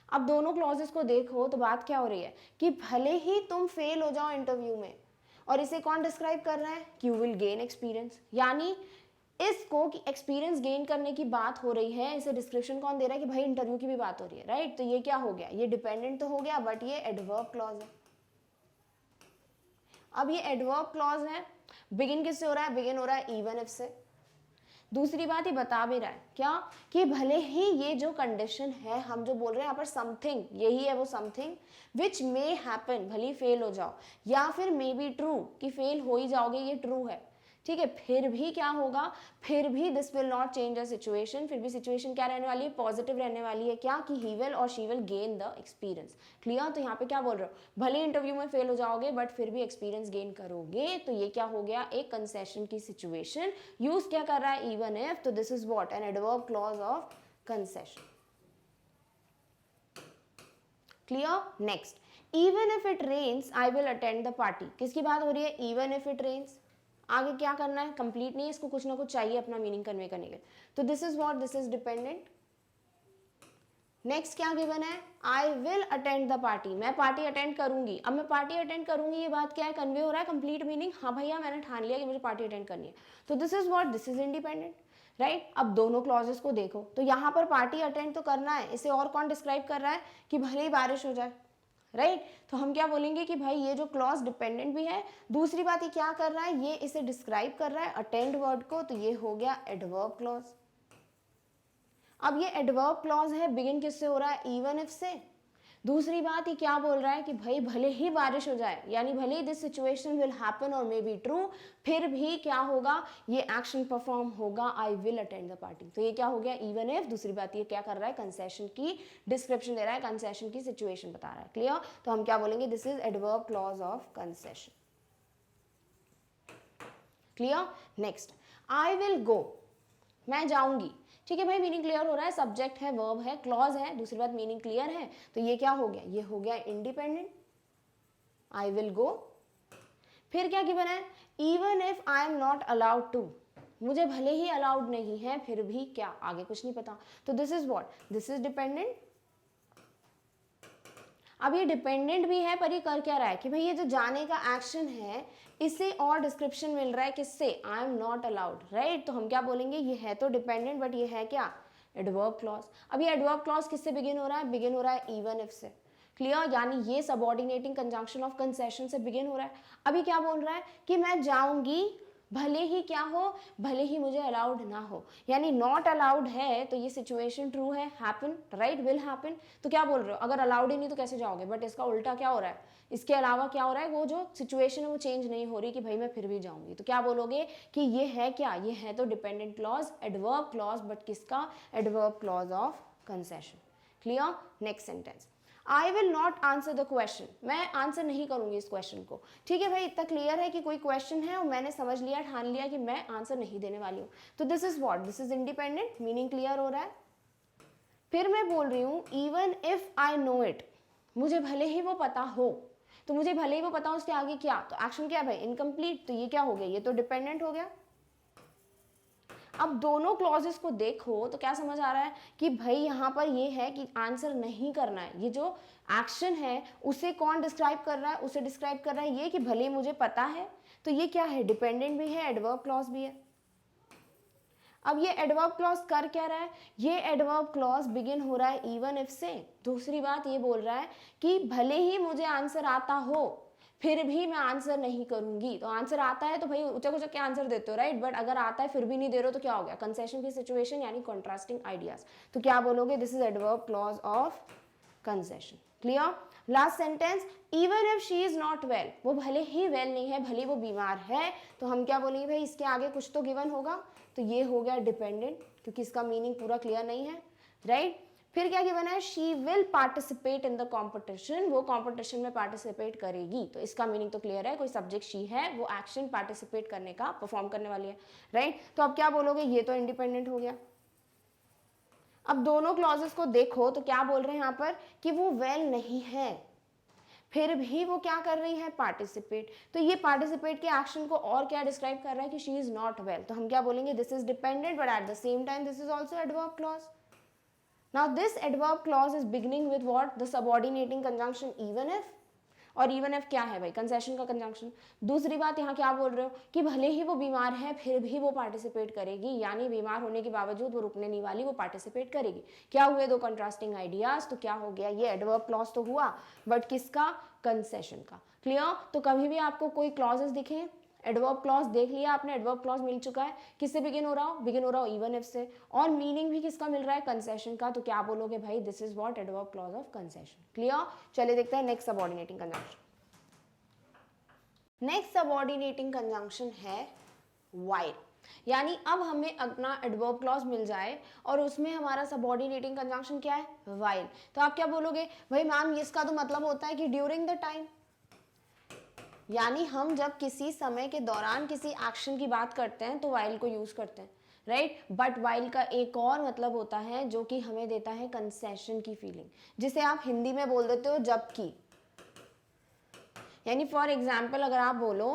अब दोनों क्लॉजेस को देखो तो बात क्या हो रही है कि भले ही तुम फेल हो जाओ इंटरव्यू में, और इसे कौन डिस्क्राइब कर रहा है, यू विल गेन एक्सपीरियंस, यानी इसको कि एक्सपीरियंस गेन करने की बात हो रही है, इसे डिस्क्रिप्शन कौन दे रहा है कि भाई इंटरव्यू की भी बात हो रही है, राइट, तो ये क्या हो गया, ये डिपेंडेंट तो हो गया, बट ये एडवर्ब क्लॉज है। अब ये एडवर्ब क्लॉज है, बिगिन किससे हो रहा है, बिगिन हो रहा है इवन इफ से। दूसरी बात ये बता भी रहा है क्या, कि भले ही ये जो कंडीशन है, हम जो बोल रहे हैं यहाँ पर समथिंग, यही है वो समथिंग विच मे हैपन, भले फेल हो जाओ, या फिर मे बी ट्रू, कि फेल हो ही जाओगे, ये ट्रू है, ठीक है, फिर भी क्या होगा, फिर भी this will not change a situation, फिर भी सिचुएशन क्या रहने वाली है, पॉजिटिव रहने वाली है, क्या, कि ही विल और she will gain the experience. Clear, तो यहाँ पे क्या बोल रहे हो, भले इंटरव्यू में फेल हो जाओगे बट फिर भी एक्सपीरियंस गेन करोगे, तो ये क्या हो गया, एक कंसेशन की सिचुएशन, यूज क्या कर रहा है, इवन इफ, तो this is what, an adverb clause of concession. Clear, next, even if it rains I will attend the party, किसकी बात हो रही है, इवन इफ इट रेन्स, आगे क्या करना है, कंप्लीट नहीं है, इसको कुछ ना कुछ चाहिए अपना मीनिंग कन्वे करने के लिए, तो this is what, this is dependent. Next क्या गिवन है, आई विल अटेंड द पार्टी, मैं पार्टी अटेंड करूंगी। अब मैं पार्टी अटेंड करूंगी, ये बात क्या है, कन्वे हो रहा है कंप्लीट मीनिंग, हाँ भैया मैंने ठान लिया कि मुझे पार्टी अटेंड करनी है। तो this is what, this is independent, right. अब दोनों क्लॉजेस को देखो तो यहाँ पर पार्टी अटेंड तो करना है, इसे और कौन डिस्क्राइब कर रहा है कि भले ही बारिश हो जाए, राइट। तो हम क्या बोलेंगे कि भाई ये जो क्लॉज डिपेंडेंट भी है, दूसरी बात ये क्या कर रहा है, ये इसे डिस्क्राइब कर रहा है अटेंड वर्ड को, तो ये हो गया एडवर्ब क्लॉज। अब ये एडवर्ब क्लॉज है, बिगिन किससे हो रहा है, इवन इफ से। दूसरी बात ये क्या बोल रहा है कि भाई भले ही बारिश हो जाए, यानी भले ही दिस सिचुएशन विल हैपन और मे बी ट्रू, फिर भी क्या होगा, ये एक्शन परफॉर्म होगा, आई विल अटेंड द पार्टी। तो ये क्या हो गया, इवन इफ। दूसरी बात ये क्या कर रहा है, कंसेशन की डिस्क्रिप्शन दे रहा है, कंसेशन की सिचुएशन बता रहा है। क्लियर। तो हम क्या बोलेंगे, this is adverb clause of concession. Clear. Next, I will go, मैं जाऊंगी। ठीक है भाई, मीनिंग क्लियर हो रहा है, सब्जेक्ट है, वर्ब है, क्लॉज है, दूसरी बात मीनिंग क्लियर है। तो ये क्या हो गया, ये हो गया इंडिपेंडेंट, आई विल गो। फिर क्या गिवन है, even if I am not allowed to, मुझे भले ही अलाउड नहीं है फिर भी क्या, आगे कुछ नहीं पता। तो this is what, this is dependent. अब ये डिपेंडेंट भी है, पर ये कर क्या रहा है कि भाई ये जो जाने का एक्शन है, इसे और डिस्क्रिप्शन मिल रहा है किससे, आई एम नॉट अलाउड, राइट। तो हम क्या बोलेंगे, ये है तो डिपेंडेंट, बट ये है क्या, एडवर्ब क्लॉज। अब ये एडवर्ब क्लॉज किससे बिगिन हो रहा है, बिगिन हो रहा है इवन इफ से। क्लियर, यानी ये सबऑर्डिनेटिंग कंजंक्शन ऑफ कंसेशन से बिगिन हो रहा है। अभी क्या बोल रहा है कि मैं जाऊंगी, भले ही क्या हो, भले ही मुझे अलाउड ना हो, यानी नॉट अलाउड है तो ये सिचुएशन ट्रू है, हैपन, राइट, विल हैपन। तो क्या बोल रहे हो, अगर अलाउड ही नहीं तो कैसे जाओगे, बट इसका उल्टा क्या हो रहा है, इसके अलावा क्या हो रहा है, वो जो सिचुएशन है वो चेंज नहीं हो रही कि भाई मैं फिर भी जाऊंगी। तो क्या बोलोगे कि ये है क्या, ये है तो dependent clause, adverb clause, but किसका, adverb clause of concession. Clear. Next sentence, I will not answer the question, मैं आंसर नहीं करूंगी इस क्वेश्चन को। ठीक है भाई, इतना क्लियर है कि कोई क्वेश्चन है और मैंने समझ लिया, ठान लिया कि मैं आंसर नहीं देने वाली हूँ। तो this is what, this is independent, meaning clear हो रहा है। फिर मैं बोल रही हूँ even if I know it, मुझे भले ही वो पता हो, तो मुझे भले ही वो पता हो, उसके आगे क्या, तो एक्शन क्या है भाई, इनकम्प्लीट। तो ये क्या हो गया, ये तो डिपेंडेंट हो गया। अब दोनों क्लॉजेस को देखो तो क्या समझ आ रहा है कि भाई यहाँ पर ये है कि आंसर नहीं करना है, ये जो एक्शन है उसे कौन डिस्क्राइब कर रहा है, उसे डिस्क्राइब कर रहा है ये कि भले मुझे पता है। तो ये क्या है, डिपेंडेंट भी है, एडवर्ब क्लॉज भी है। अब ये एडवर्ब क्लॉज कर क्या रहा है, ये एडवर्ब क्लॉज बिगिन हो रहा है इवन इफ से। दूसरी बात ये बोल रहा है कि भले ही मुझे आंसर आता हो फिर भी मैं आंसर नहीं करूंगी। तो आंसर आता है तो भाई उचक उचक के आंसर देते हो, राइट, बट अगर आता है फिर भी नहीं दे रहे हो तो क्या हो गया, कंसेशन की सिचुएशन, यानी कॉन्ट्रास्टिंग आइडियाज। तो क्या बोलोगे, this is adverb clause of concession. Clear. Last sentence, even if she is not well, वो भले ही वेल नहीं है, भले वो बीमार है, तो हम क्या बोलेंगे भाई इसके आगे कुछ तो गिवन होगा। तो ये हो गया डिपेंडेंट, क्योंकि इसका मीनिंग पूरा क्लियर नहीं है, राइट। फिर क्या गिवन है, she will participate in the competition, वो कॉम्पिटिशन में पार्टिसिपेट करेगी। तो इसका मीनिंग तो क्लियर है, कोई सब्जेक्ट शी है, वो एक्शन पार्टिसिपेट करने का, परफॉर्म करने वाली है, राइट। तो अब क्या बोलोगे, ये तो इंडिपेंडेंट हो गया। अब दोनों क्लॉजेस को देखो तो क्या बोल रहे हैं यहाँ पर कि वो वेल नहीं है, फिर भी वो क्या कर रही है, पार्टिसिपेट। तो ये पार्टिसिपेट के एक्शन को और क्या डिस्क्राइब कर रहा है कि शी इज नॉट वेल। तो हम क्या बोलेंगे, this is dependent but at the same time this is also adverb clause. Now this adverb clause is beginning with what, the subordinating conjunction even if, और even if क्या है भाई, concession का conjunction. दूसरी बात यहाँ क्या बोल रहे हो कि भले ही वो बीमार है फिर भी वो पार्टिसिपेट करेगी, यानी बीमार होने के बावजूद वो रुकने नहीं वाली, वो पार्टिसिपेट करेगी। क्या हुए दो कंट्रास्टिंग आइडियाज, तो क्या हो गया, ये एडवर्ब क्लॉज तो हुआ बट किसका, कंसेशन का। क्लियर। तो कभी भी आपको कोई क्लॉजेस दिखे, एडवर्ब क्लॉज देख लिया आपने, एडवर्ब क्लॉज मिल चुका है, किससे बिगिन हो रहा हो, बिगिन हो रहा हो इवन इफ से, और मीनिंग भी किसका मिल रहा है, कंसेशन का। तो क्या बोलोगे भाई, this is what, adverb clause of concession. Clear. चलिए देखते हैं next subordinating conjunction. Next subordinating conjunction है व्हाइल, यानी अब हमें अपना एडवर्ब क्लॉज मिल जाए और उसमें हमारा सबऑर्डिनेटिंग कंजंक्शन क्या है, व्हाइल। तो आप क्या बोलोगे भाई मैम, इसका तो मतलब होता है कि ड्यूरिंग द टाइम, यानी हम जब किसी समय के दौरान किसी एक्शन की बात करते हैं तो वाइल को यूज करते हैं, राइट। बट वाइल का एक और मतलब होता है जो कि हमें देता है कंसेशन की फीलिंग, जिसे आप हिंदी में बोल देते हो जबकि। यानी फॉर एग्जाम्पल अगर आप बोलो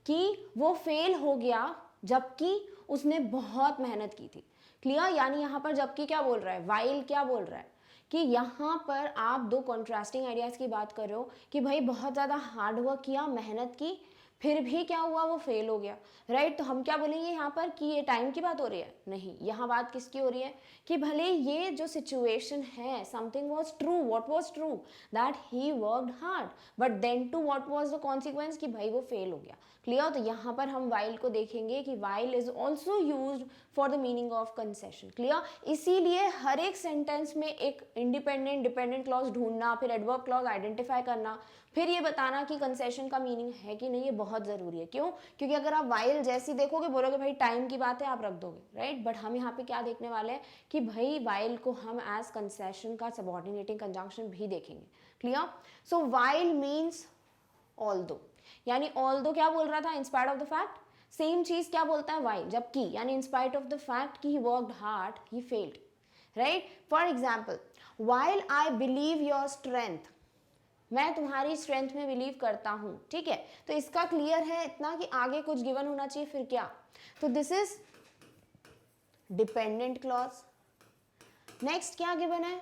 कि वो फेल हो गया जबकि उसने बहुत मेहनत की थी। क्लियर। यानी यहाँ पर जबकि क्या बोल रहा है, वाइल क्या बोल रहा है कि यहाँ पर आप दो कॉन्ट्रास्टिंग आइडियाज़ की बात कर रहे हो कि भाई बहुत ज़्यादा हार्ड वर्क किया, मेहनत की, फिर भी क्या हुआ, वो फेल हो गया, राइट। तो हम क्या बोलेंगे यहाँ पर कि ये टाइम की बात हो रही है? नहीं, यहाँ बात किसकी हो रही है कि भले ये जो सिचुएशन है, something was true, what was true, that he worked hard, but then to what was the consequence कि भाई वो फेल हो गया। क्लियर? तो यहाँ पर हम वाइल को देखेंगे कि while is also use for the meaning of concession. Clear? इसीलिए हर एक सेंटेंस में एक इंडिपेंडेंट डिपेंडेंट क्लॉज ढूंढना, फिर एडवर्ब क्लॉज आइडेंटिफाई करना, फिर ये बताना कि कंसेशन का मीनिंग है कि नहीं, ये बहुत ज़रूरी है। क्यों? क्योंकि अगर आप वाइल जैसी देखोगे, बोलोगे भाई टाइम की बात है, आप रख दोगे, राइट। बट हम यहाँ पे क्या देखने वाले हैं कि भाई वाइल को हम एज कंसेशन का सबऑर्डिनेटिंग कंजंक्शन भी देखेंगे। Clear? So while means although, यानी ऑल्दो क्या बोल रहा था, in spite of the fact. Same चीज क्या बोलता है वाइल, जबकि, यानी in spite of the fact कि he worked hard he failed, right. For example, while I believe your strength, मैं तुम्हारी स्ट्रेंथ में बिलीव करता हूं, ठीक है। तो इसका क्लियर है इतना कि आगे कुछ गिवन होना चाहिए, फिर क्या, तो this is dependent clause. Next क्या गिवन है,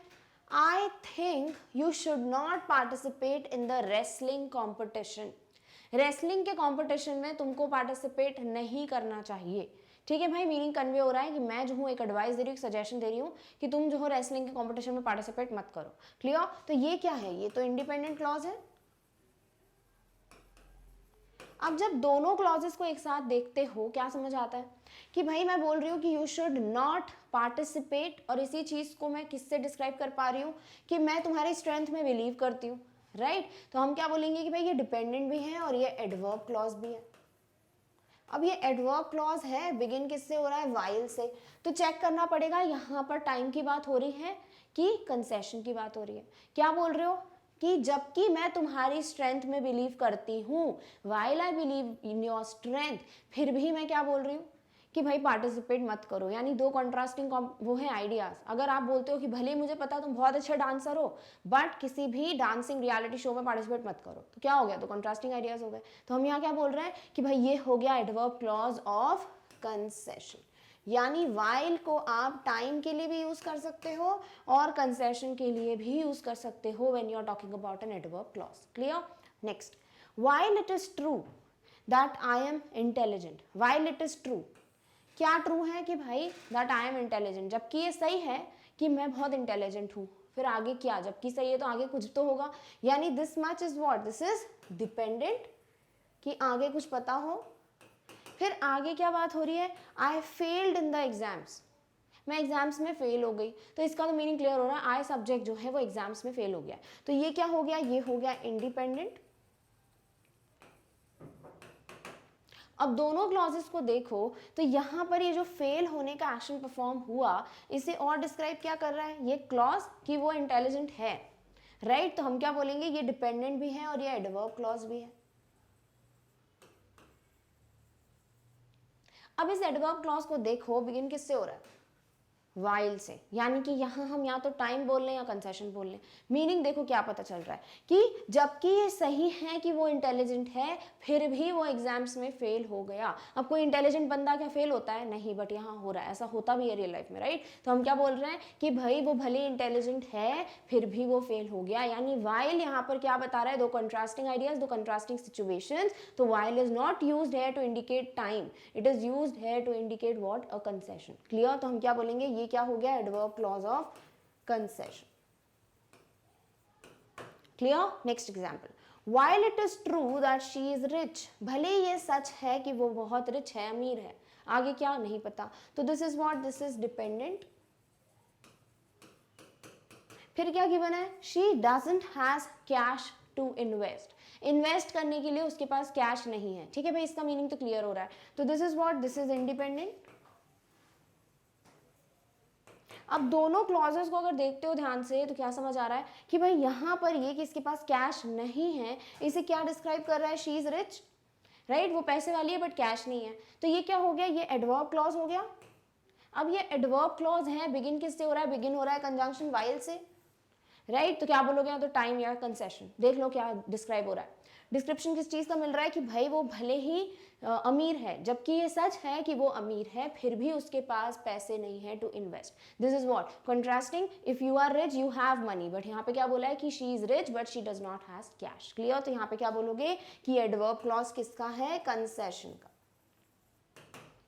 I think you should not participate in the wrestling competition, wrestling के कॉम्पिटिशन में तुमको पार्टिसिपेट नहीं करना चाहिए, ठीक है भाई। मीनिंग कन्वे हो रहा है कि मैं जो हूँ एक एडवाइस दे रही हूँ, सजेशन दे रही हूँ कि तुम जो हो रेसलिंग के कॉम्पिटिशन में पार्टिसिपेट मत करो। क्लियर? तो ये क्या है, ये तो इंडिपेंडेंट क्लॉज है। अब जब दोनों क्लॉजेस को एक साथ देखते हो, क्या समझ आता है कि भाई मैं बोल रही हूँ कि यू शुड नॉट पार्टिसिपेट, और इसी चीज को मैं किससे डिस्क्राइब कर पा रही हूँ कि मैं तुम्हारी स्ट्रेंथ में बिलीव करती हूँ, राइट। तो हम क्या बोलेंगे कि भाई ये डिपेंडेंट भी है और ये एडवर्ब क्लॉज भी है। अब ये एडवर्ब क्लॉज है, बिगिन किससे हो रहा है, वाइल से, तो चेक करना पड़ेगा यहाँ पर टाइम की बात हो रही है कि कंसेशन की बात हो रही है। क्या बोल रहे हो कि जबकि मैं तुम्हारी स्ट्रेंथ में बिलीव करती हूँ, while I believe in your strength, फिर भी मैं क्या बोल रही हूँ कि भाई पार्टिसिपेट मत करो। यानी दो कॉन्ट्रास्टिंग वो है आइडियाज। अगर आप बोलते हो कि भले मुझे पता तुम बहुत अच्छे डांसर हो, बट किसी भी डांसिंग रियलिटी शो में पार्टिसिपेट मत करो, तो क्या हो गया, तो कॉन्ट्रास्टिंग आइडियाज हो गए। तो हम यहाँ क्या बोल रहे हैं कि भाई ये हो गया एडवर्ब क्लॉज ऑफ कंसेशन। यानी वाइल को आप टाइम के लिए भी यूज कर सकते हो और कंसेशन के लिए भी यूज कर सकते हो when you are talking about an adverb clause. Clear? Next, while it is true that I am intelligent, while it is true, क्या ट्रू है कि भाई दैट आई एम इंटेलिजेंट, जबकि ये सही है कि मैं बहुत इंटेलिजेंट हूँ, फिर आगे क्या, जबकि सही है तो आगे कुछ तो होगा। यानी this much is what, this is dependent, कि आगे कुछ पता हो। फिर आगे क्या बात हो रही है, I failed in the exams, मैं एग्जाम्स में फेल हो गई, तो इसका तो मीनिंग क्लियर हो रहा है, आई सब्जेक्ट जो है वो एग्जाम्स में फेल हो गया। तो ये क्या हो गया, ये हो गया इंडिपेंडेंट। अब दोनों क्लॉजेस को देखो तो यहाँ पर ये जो फेल होने का एक्शन परफॉर्म हुआ, इसे और डिस्क्राइब क्या कर रहा है, ये क्लॉज कि वो इंटेलिजेंट है, राइट। तो हम क्या बोलेंगे, ये डिपेंडेंट भी है और ये एडवर्ब क्लॉज भी है। अब इस एडवर्ब क्लॉज को देखो, बिगिन किससे हो रहा है, वाइल से, यानी कि यहाँ हम या तो टाइम बोल लें या कंसेशन बोल लें। मीनिंग देखो क्या पता चल रहा है कि जबकि ये सही है कि वो इंटेलिजेंट है, फिर भी वो एग्जाम्स में फेल हो गया। अब कोई इंटेलिजेंट बंदा क्या फेल होता है, नहीं, बट यहाँ हो रहा है, ऐसा होता भी है रियल लाइफ में, राइट। तो हम क्या बोल रहे हैं कि भाई वो भले इंटेलिजेंट है, फिर भी वो फेल हो गया। यानी वाइल यहाँ पर क्या बता रहा है, दो कंट्रास्टिंग आइडियाज, दो कंट्रास्टिंग सिचुएशंस। तो while is not used here to indicate time, it is used here to indicate what, a concession. Clear? तो हम क्या बोलेंगे, ये क्या हो गया, adverb clause of concession. Clear? Next example, while it is true that she is rich, भले ये सच है कि वो बहुत रिच है, अमीर है, आगे क्या नहीं पता, तो this is what, this is dependent. फिर क्या गिवन है, she doesn't has cash to invest, invest करने के लिए उसके पास कैश नहीं है, ठीक है भाई, इसका मीनिंग तो क्लियर हो रहा है। तो this is what, this is independent. अब दोनों क्लॉजेस को अगर देखते हो ध्यान से तो क्या समझ आ रहा है कि भाई यहाँ पर ये कि इसके पास कैश नहीं है, इसे क्या डिस्क्राइब कर रहा है, शी इज रिच, राइट, वो पैसे वाली है बट कैश नहीं है। तो ये क्या हो गया, ये एडवर्ब क्लॉज हो गया। अब ये एडवर्ब क्लॉज है, बिगिन किससे हो रहा है, बिगिन हो रहा है कंजंक्शन वाइल से, राइट। तो क्या बोलोगे, तो टाइम या कंसेशन, देख लो क्या डिस्क्राइब हो रहा है, डिस्क्रिप्शन किस चीज़ का मिल रहा है कि भाई वो भले ही अमीर है, जबकि ये सच है कि वो अमीर है, फिर भी उसके पास पैसे नहीं है to invest. This is what contrasting. If you are rich you have money, but यहाँ पे क्या बोला है कि she is rich but she does not have cash. Clear. तो यहाँ पे क्या बोलोगे कि एडवर्ब क्लॉज किसका है, कंसेशन का.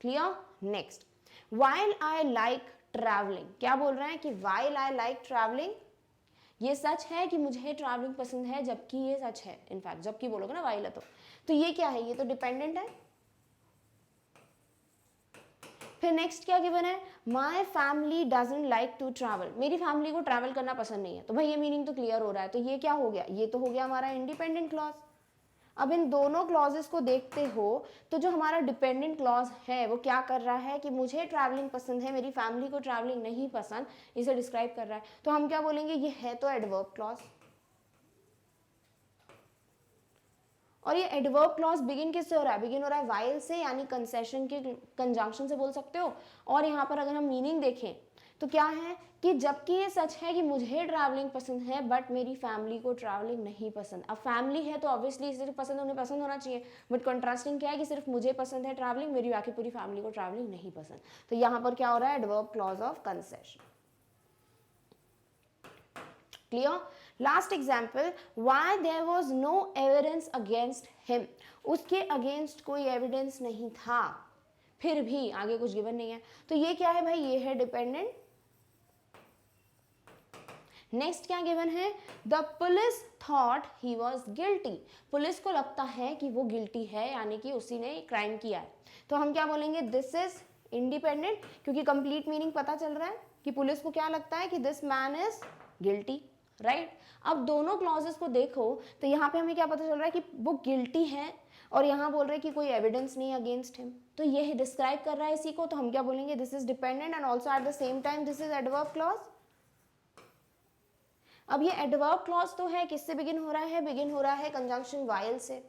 Clear. Next, while I like traveling, क्या बोल रहे हैं कि while I like traveling, ये सच है कि मुझे ट्रैवलिंग पसंद है, जबकि ये सच है. इनफैक्ट जबकि बोलोगे ना while है तो ये क्या है, ये तो डिपेंडेंट है. फिर नेक्स्ट क्या गिवन है, my family doesn't like to travel, मेरी फैमिली को ट्रैवल करना पसंद नहीं है. तो भाई ये मीनिंग तो क्लियर हो रहा है. तो ये क्या हो गया, ये तो हो गया हमारा इंडिपेंडेंट क्लॉज. अब इन दोनों क्लॉजेस को देखते हो तो जो हमारा डिपेंडेंट क्लॉज है वो क्या कर रहा है कि मुझे ट्रैवलिंग पसंद है, मेरी फैमिली को ट्रैवलिंग नहीं पसंद, इसे डिस्क्राइब कर रहा है. तो हम क्या बोलेंगे, ये है तो एडवर्ब क्लॉज. और ये एडवर्ब क्लॉज बिगिन किससे हो रहा है, बिगिन हो रहा है वाइल से, यानी कंसेशन के कंजंक्शन से बोल सकते हो. और यहाँ पर अगर हम मीनिंग देखें तो क्या है कि जबकि ये सच है कि मुझे ट्रैवलिंग पसंद है बट मेरी फैमिली को ट्रैवलिंग नहीं पसंद. अब फैमिली है तो ऑब्वियसली सिर्फ पसंद उन्हें पसंद होना चाहिए, बट कंट्रास्टिंग क्या है कि सिर्फ मुझे पसंद है ट्रैवलिंग, मेरी बाकी पूरी फैमिली को ट्रैवलिंग नहीं पसंद. तो यहाँ पर क्या हो रहा है, adverb clause of concession. Clear. Last example, why there was no evidence against him, उसके अगेंस्ट कोई एविडेंस नहीं था, फिर भी आगे कुछ गिवन नहीं है. तो ये क्या है भाई, ये है डिपेंडेंट. नेक्स्ट क्या गिवन है, the police thought he was guilty, police को लगता है कि वो गिल्टी है, यानी कि उसी ने क्राइम किया है. तो हम क्या बोलेंगे, दिस इज इंडिपेंडेंट, क्योंकि कंप्लीट मीनिंग पता चल रहा है कि पुलिस को क्या लगता है कि this man is guilty. Right. अब दोनों क्लॉजेस को देखो तो यहाँ पे हमें क्या पता चल रहा है कि वो गिल्टी है, और यहाँ बोल रहे हैं कि कोई एविडेंस नहीं अगेंस्ट हिम. तो ये डिस्क्राइब कर रहा है इसी को. तो हम क्या बोलेंगे, this is dependent and also at the same time this is adverb clause. अब ये एडवर्ब क्लॉज तो है, किससे बिगिन हो रहा है, बिगिन हो रहा है कंजंक्शन वाइल से.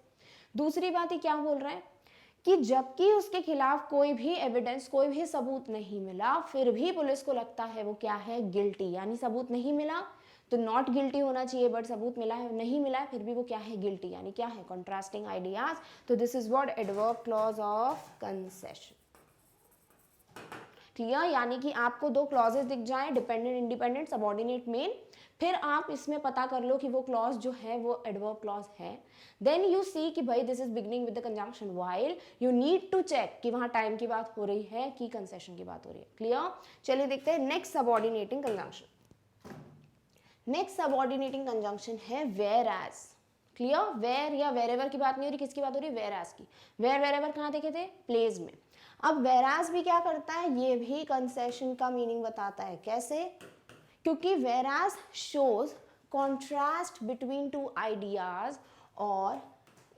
दूसरी बात ये क्या बोल रहा है कि जबकि उसके खिलाफ कोई भी एविडेंस, कोई भी सबूत नहीं मिला, फिर भी पुलिस को लगता है वो क्या है, गिल्टी. यानी सबूत नहीं मिला तो नॉट गिल्टी होना चाहिए, बट सबूत मिला है, नहीं मिला है, फिर भी वो क्या है, गिल्टी. यानी क्या है, कॉन्ट्रास्टिंग आइडियाज. तो this is what adverb clause of concession. Clear. यानी कि आपको दो क्लॉजेस दिख जाए, डिपेंडेंट, इंडिपेंडेंट, सबऑर्डिनेट, मेन, फिर आप इसमें पता कर लो कि वो क्लॉज जो है वो एडवर्ब क्लॉज है. देन यू सी कि भाई this is beginning with the conjunction while, you need to check कि वहां टाइम की बात हो रही है कि कंसेशन की बात हो रही है. क्लियर. चलिए देखते हैं next subordinating conjunction. Next subordinating conjunction है वेयर एज. क्लियर. वेयर या वेरेवर की बात नहीं हो रही, किसकी बात हो रही है, वेयर एज की. वेयर वेरेवर कहाँ देखे थे, प्लेस में. अब वेयर एज भी क्या करता है, ये भी कंसेशन का मीनिंग बताता है. कैसे, क्योंकि whereas shows contrast between two ideas और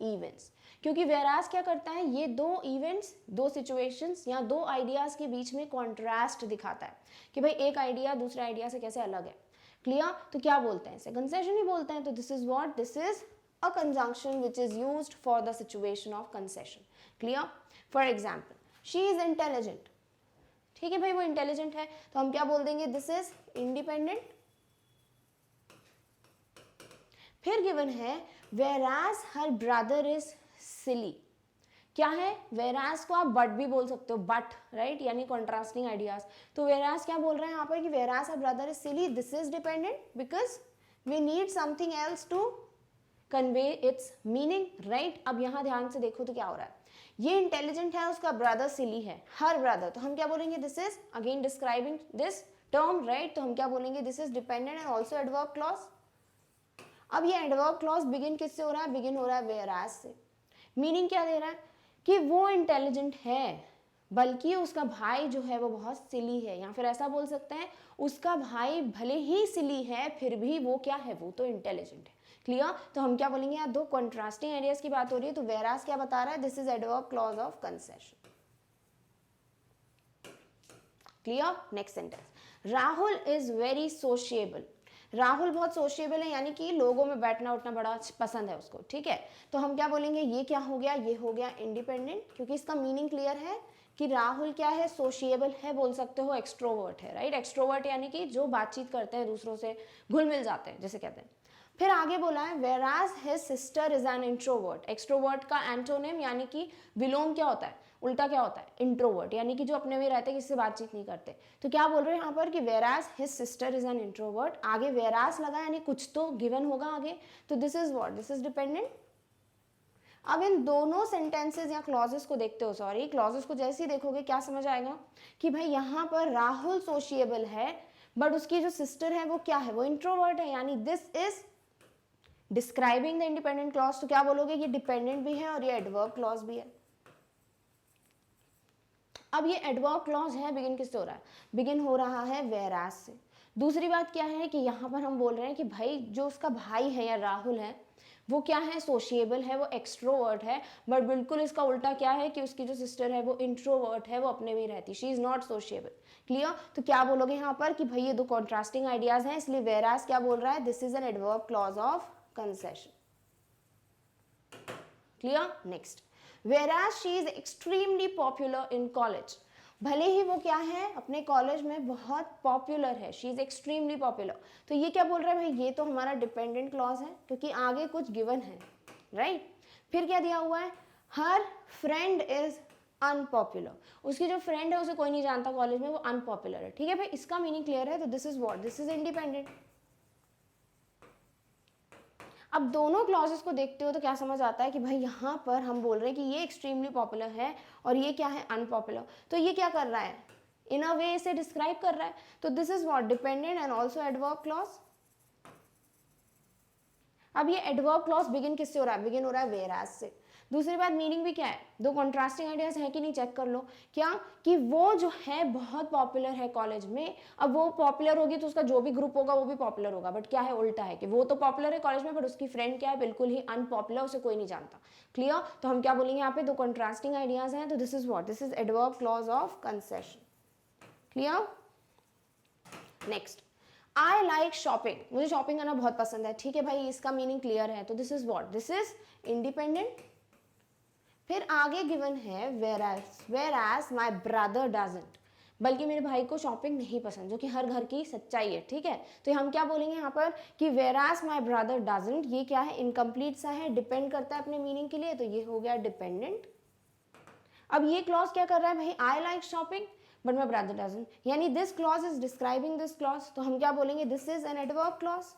इवेंट्स. क्योंकि वेयर एज क्या करता है, ये दो इवेंट्स, दो सिचुएशंस या दो आइडियाज के बीच में कॉन्ट्रास्ट दिखाता है कि भाई एक आइडिया दूसरे आइडिया से कैसे अलग है. क्लियर. तो क्या बोलते हैं इसे, कंसेशन ही बोलते हैं. तो this is what, this is a conjunction which is used for the situation of concession. Clear. For example, she is intelligent. ठीक है भाई, वो इंटेलिजेंट है, तो हम क्या बोल देंगे, दिस इज इंडिपेंडेंट. फिर गिवन है whereas her brother is silly. क्या है, whereas को आप but भी बोल सकते हो, but राइट, यानी कॉन्ट्रास्टिंग आइडियाज. तो whereas क्या बोल रहे हैं यहाँ पर कि whereas her brother is silly, this is dependent because we need something else to convey its meaning, right. अब यहाँ ध्यान से देखो तो क्या हो रहा है, ये इंटेलिजेंट है, उसका ब्रदर सिली है, हर ब्रदर. तो हम क्या बोलेंगे, this is again describing this term, right. तो हम क्या बोलेंगे, this is dependent and also adverb clause. अब ये एडवर्ब क्लॉज बिगिन किससे हो रहा है, बिगिन हो रहा है वेयर एज से. मीनिंग क्या दे रहा है कि वो इंटेलिजेंट है, बल्कि उसका भाई जो है वो बहुत सिली है, या फिर ऐसा बोल सकते हैं उसका भाई भले ही सिली है फिर भी वो क्या है, वो तो इंटेलिजेंट है. क्लियर. तो हम क्या बोलेंगे, यहाँ दो कॉन्ट्रास्टिंग आइडियाज की बात हो रही है, तो वेरास क्या बता रहा है, this is adverb clause of concession. Clear. Next sentence, Rahul is very sociable. Rahul बहुत सोशिएबल है, यानी कि लोगों में बैठना उठना बड़ा पसंद है उसको. ठीक है. तो हम क्या बोलेंगे, ये क्या हो गया, ये हो गया इंडिपेंडेंट, क्योंकि इसका मीनिंग क्लियर है कि राहुल क्या है, सोशिएबल है, बोल सकते हो एक्सट्रोवर्ट है, राइट। एक्सट्रोवर्ट यानी कि जो बातचीत करते हैं, दूसरों से घुल मिल जाते हैं, जैसे कहते हैं। फिर आगे बोला है whereas his sister is an introvert। Extrovert का एंटोनिम यानी कि विलोम क्या होता है, उल्टा क्या होता है, इंट्रोवर्ट, यानी कि जो अपने में रहते हैं, किसी से बातचीत नहीं करते। तो क्या बोल रहे हैं यहाँ पर कि whereas his sister is an introvert, आगे whereas लगा यानी कुछ तो गिवन होगा आगे, तो this is what, this is dependent. अब इन दोनों सेंटेंसेस या क्लॉजेस को देखते हो, सॉरी क्लॉजेस को जैसे ही देखोगे क्या समझ आएगा कि भाई यहाँ पर राहुल सोशिएबल है, बट उसकी जो सिस्टर है वो क्या है, वो इंट्रोवर्ट है, यानी this is describing the independent clause. तो क्या बोलोगे, ये डिपेंडेंट भी है और ये एडवर्ब क्लॉज भी है। अब ये एडवर्ब क्लॉज है, बिगिन किससे हो रहा है, बिगिन हो रहा है whereas से। दूसरी बात क्या है कि यहाँ पर हम बोल रहे हैं कि भाई जो उसका भाई है या राहुल है वो क्या है, सोशिएबल है, वो एक्सट्रोवर्ट है, बट बिल्कुल इसका उल्टा क्या है कि उसकी जो सिस्टर है वो इंट्रोवर्ट है, वो अपने में ही रहती, she is not sociable. Clear. तो क्या बोलोगे यहाँ पर कि भाई ये दो कॉन्ट्रास्टिंग आइडियाज हैं, इसलिए whereas क्या बोल रहा है, this is an adverb clause of concession. Clear. Next, whereas she is extremely popular in college। भले ही वो क्या है, अपने कॉलेज में बहुत पॉपुलर है, शी इज एक्सट्रीमली पॉपुलर। तो ये क्या बोल रहा है भाई, ये तो हमारा डिपेंडेंट क्लॉज है क्योंकि आगे कुछ गिवन है, राइट। फिर क्या दिया हुआ है, हर फ्रेंड इज अनपॉपुलर, उसकी जो फ्रेंड है उसे कोई नहीं जानता कॉलेज में, वो अनपॉपुलर है। ठीक है भाई, इसका मीनिंग क्लियर है, तो this is what, this is independent. अब दोनों क्लॉजेस को देखते हो तो क्या समझ आता है कि भाई यहाँ पर हम बोल रहे हैं कि ये एक्सट्रीमली पॉपुलर है और ये क्या है, अनपॉपुलर। तो ये क्या कर रहा है, इन अ वे इसे डिस्क्राइब कर रहा है, तो this is what, dependent and also adverb clause. अब ये एडवर्ब क्लॉज बिगिन किससे हो रहा है, बिगिन हो रहा है whereas से। दूसरी बात, मीनिंग भी क्या है, दो कॉन्ट्रास्टिंग आइडियाज है कि नहीं, चेक कर लो। क्या कि वो जो है बहुत पॉपुलर है कॉलेज में, अब वो पॉपुलर होगी तो उसका जो भी ग्रुप होगा वो भी पॉपुलर होगा, बट क्या है, उल्टा है कि वो तो पॉपुलर है कॉलेज में बट उसकी फ्रेंड क्या है, बिल्कुल ही अनपॉपुलर, उसे कोई नहीं जानता। क्लियर। तो हम क्या बोलेंगे यहाँ पे, दो कॉन्ट्रास्टिंग आइडियाज हैं, तो this is what, this is adverb clause of concession. Clear. Next, I like shopping, मुझे शॉपिंग करना बहुत पसंद है। ठीक है भाई, इसका मीनिंग क्लियर है, तो this is what, this is independent. फिर आगे गिवन है whereas my brother doesn't, बल्कि मेरे भाई को शॉपिंग नहीं पसंद, जो कि हर घर की सच्चाई है। ठीक है, तो हम क्या बोलेंगे यहाँ पर कि whereas my brother doesn't, ये क्या है, इनकम्प्लीट सा है, डिपेंड करता है अपने मीनिंग के लिए, तो ये हो गया डिपेंडेंट। अब ये क्लॉज क्या कर रहा है भाई, I like shopping but my brother doesn't, यानी this clause is describing this clause, तो हम क्या बोलेंगे, this is an adverb clause.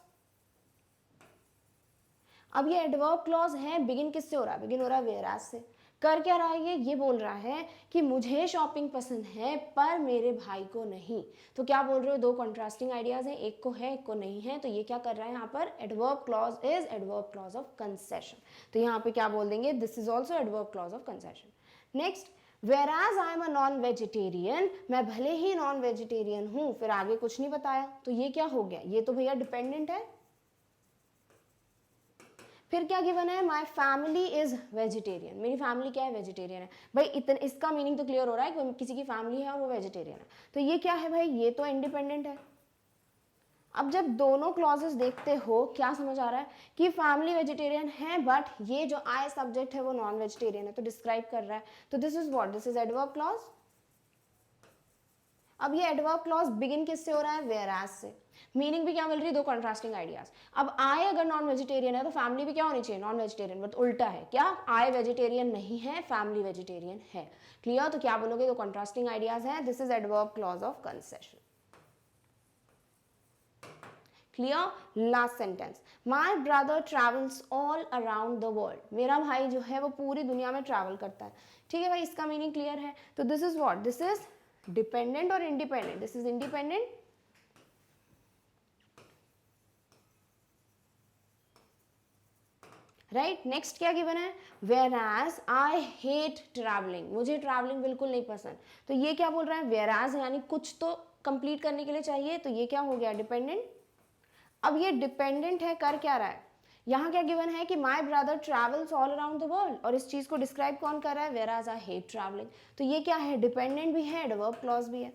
अब ये एडवर्ब क्लॉज है, बिगिन किससे हो रहा है, बिगिन हो रहा है whereas से। कर क्या रहा है, ये बोल रहा है कि मुझे शॉपिंग पसंद है पर मेरे भाई को नहीं। तो क्या बोल रहे हो, दो कॉन्ट्रास्टिंग आइडियाज हैं, एक को है एक को नहीं है, तो ये क्या कर रहा है यहाँ पर, adverb clause is adverb clause of concession. तो यहाँ पे क्या बोल देंगे, this is also adverb clause of concession. Next, whereas I am a non vegetarian, मैं भले ही नॉन वेजिटेरियन हूँ, फिर आगे कुछ नहीं बताया, तो ये क्या हो गया, ये तो भैया डिपेंडेंट है। फिर क्या गिवन है, माई फैमिली इज वेजिटेरियन, मेरी फैमिली क्या है, वेजिटेरियन है। भाई इतना, इसका मीनिंग तो क्लियर हो रहा है कि किसी की फैमिली है और वो वेजिटेरियन है, तो ये क्या है भाई, ये तो इंडिपेंडेंट है। अब जब दोनों क्लॉजेस देखते हो क्या समझ आ रहा है कि फैमिली वेजिटेरियन है बट ये जो आई सब्जेक्ट है वो नॉन वेजिटेरियन है, तो डिस्क्राइब कर रहा है, तो this is what, this is adverb clause. अब ये एडवर्ब क्लॉज बिगिन किससे हो रहा है, whereas से। मीनिंग भी क्या मिल रही है, दो कॉन्ट्रास्टिंग आइडियाज। अब आई अगर नॉन वेजिटेरियन है तो फैमिली भी क्या होनी चाहिए, नॉन वेजिटेरियन, बट उल्टा है, क्या आई वेजिटेरियन नहीं है, फैमिली वेजिटेरियन है। क्लियर। तो क्या बोलोगे, दो कॉन्ट्रास्टिंग आइडियाज है, this is adverb clause of concession. Clear. Last sentence, my brother travels all around the world, मेरा भाई जो है वो पूरी दुनिया में ट्रैवल करता है। ठीक है भाई, इसका मीनिंग क्लियर है, तो this is what, this is dependent और independent, this is independent. Right. Next क्या गिवन है, whereas I hate traveling, मुझे ट्रैवलिंग बिल्कुल नहीं पसंद, तो ये क्या बोल रहा है, whereas यानी कुछ तो कंप्लीट करने के लिए चाहिए, तो ये क्या हो गया, डिपेंडेंट। अब ये डिपेंडेंट है, कर क्या रहा है, यहाँ क्या गिवन है कि my brother travels all around the world, और इस चीज को डिस्क्राइब कौन कर रहा है, whereas I hate traveling, तो ये क्या है, डिपेंडेंट भी है, एडवर्ब क्लॉज भी है।